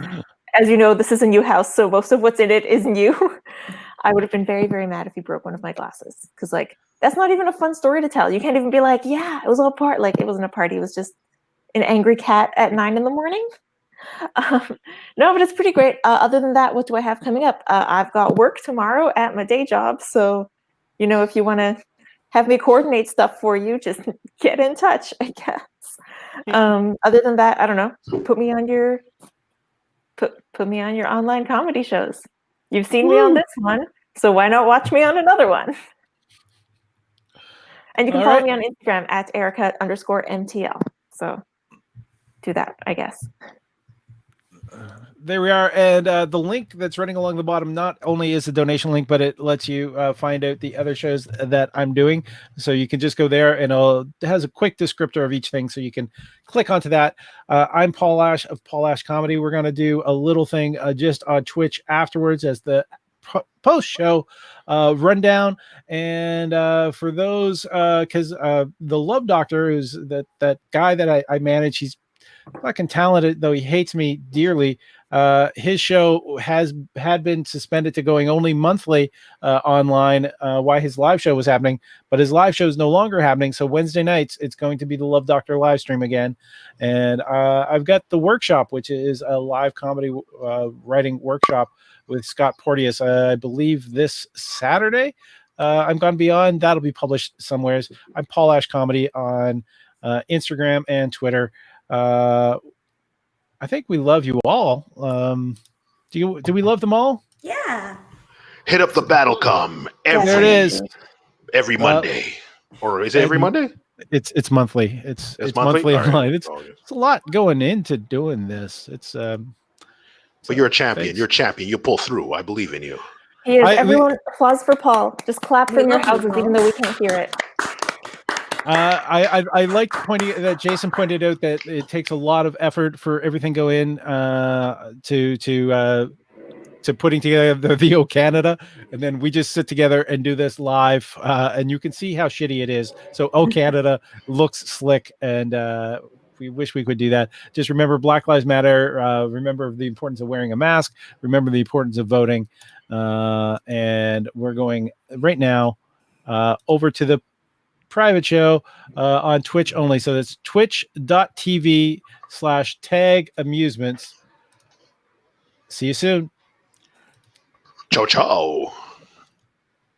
as you know, this is a new house, so most of what's in it is new. I would have been very, very mad if he broke one of my glasses because, that's not even a fun story to tell. You can't even be like, yeah, it was all part. It wasn't a party. It was just an angry cat at 9 a.m. No, but it's pretty great. Other than that, what do I have coming up? I've got work tomorrow at my day job. So, if you want to have me coordinate stuff for you, just get in touch, I guess. Other than that, I don't know. Put me on your online comedy shows. You've seen me on this one, so why not watch me on another one? And you can follow me on Instagram at Erica_MTL. So do that, I guess. There we are. And the link that's running along the bottom not only is a donation link, but it lets you find out the other shows that I'm doing. So you can just go there and it has a quick descriptor of each thing. So you can click onto that. I'm Paul Ash of Paul Ash Comedy. We're going to do a little thing just on Twitch afterwards as the post-show rundown. And for those, because the Love Doctor is that guy that I manage, he's fucking talented, though he hates me dearly. His show had been suspended to going only monthly online while his live show was happening, but his live show is no longer happening. So Wednesday nights, it's going to be the Love Doctor live stream again. And I've got the workshop, which is a live comedy writing workshop with Scott Porteous, I believe this Saturday. I'm Gone Beyond. That'll be published somewheres. I'm Paul Ash Comedy on Instagram and Twitter. I think we love you all. Do we love them all? Yeah. Hit up the BattleCOM There it is. every Monday. Or is it every Monday? It's monthly. It's monthly? monthly All right. online. It's a lot going into doing this. But you're a champion. Thanks. You're a champion. You pull through. I believe in you. He is. Everyone, applause for Paul. Just clap from your love you, houses, Paul. even though we can't hear it. I like pointing that Jason pointed out that it takes a lot of effort for everything go in to putting together the O Canada, and then we just sit together and do this live, and you can see how shitty it is. So O Canada looks slick, and we wish we could do that. Just remember Black Lives Matter. Remember the importance of wearing a mask. Remember the importance of voting. And we're going right now over to the private show on Twitch only. So that's twitch.tv/tagamusements. See you soon. Ciao, ciao.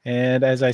And as I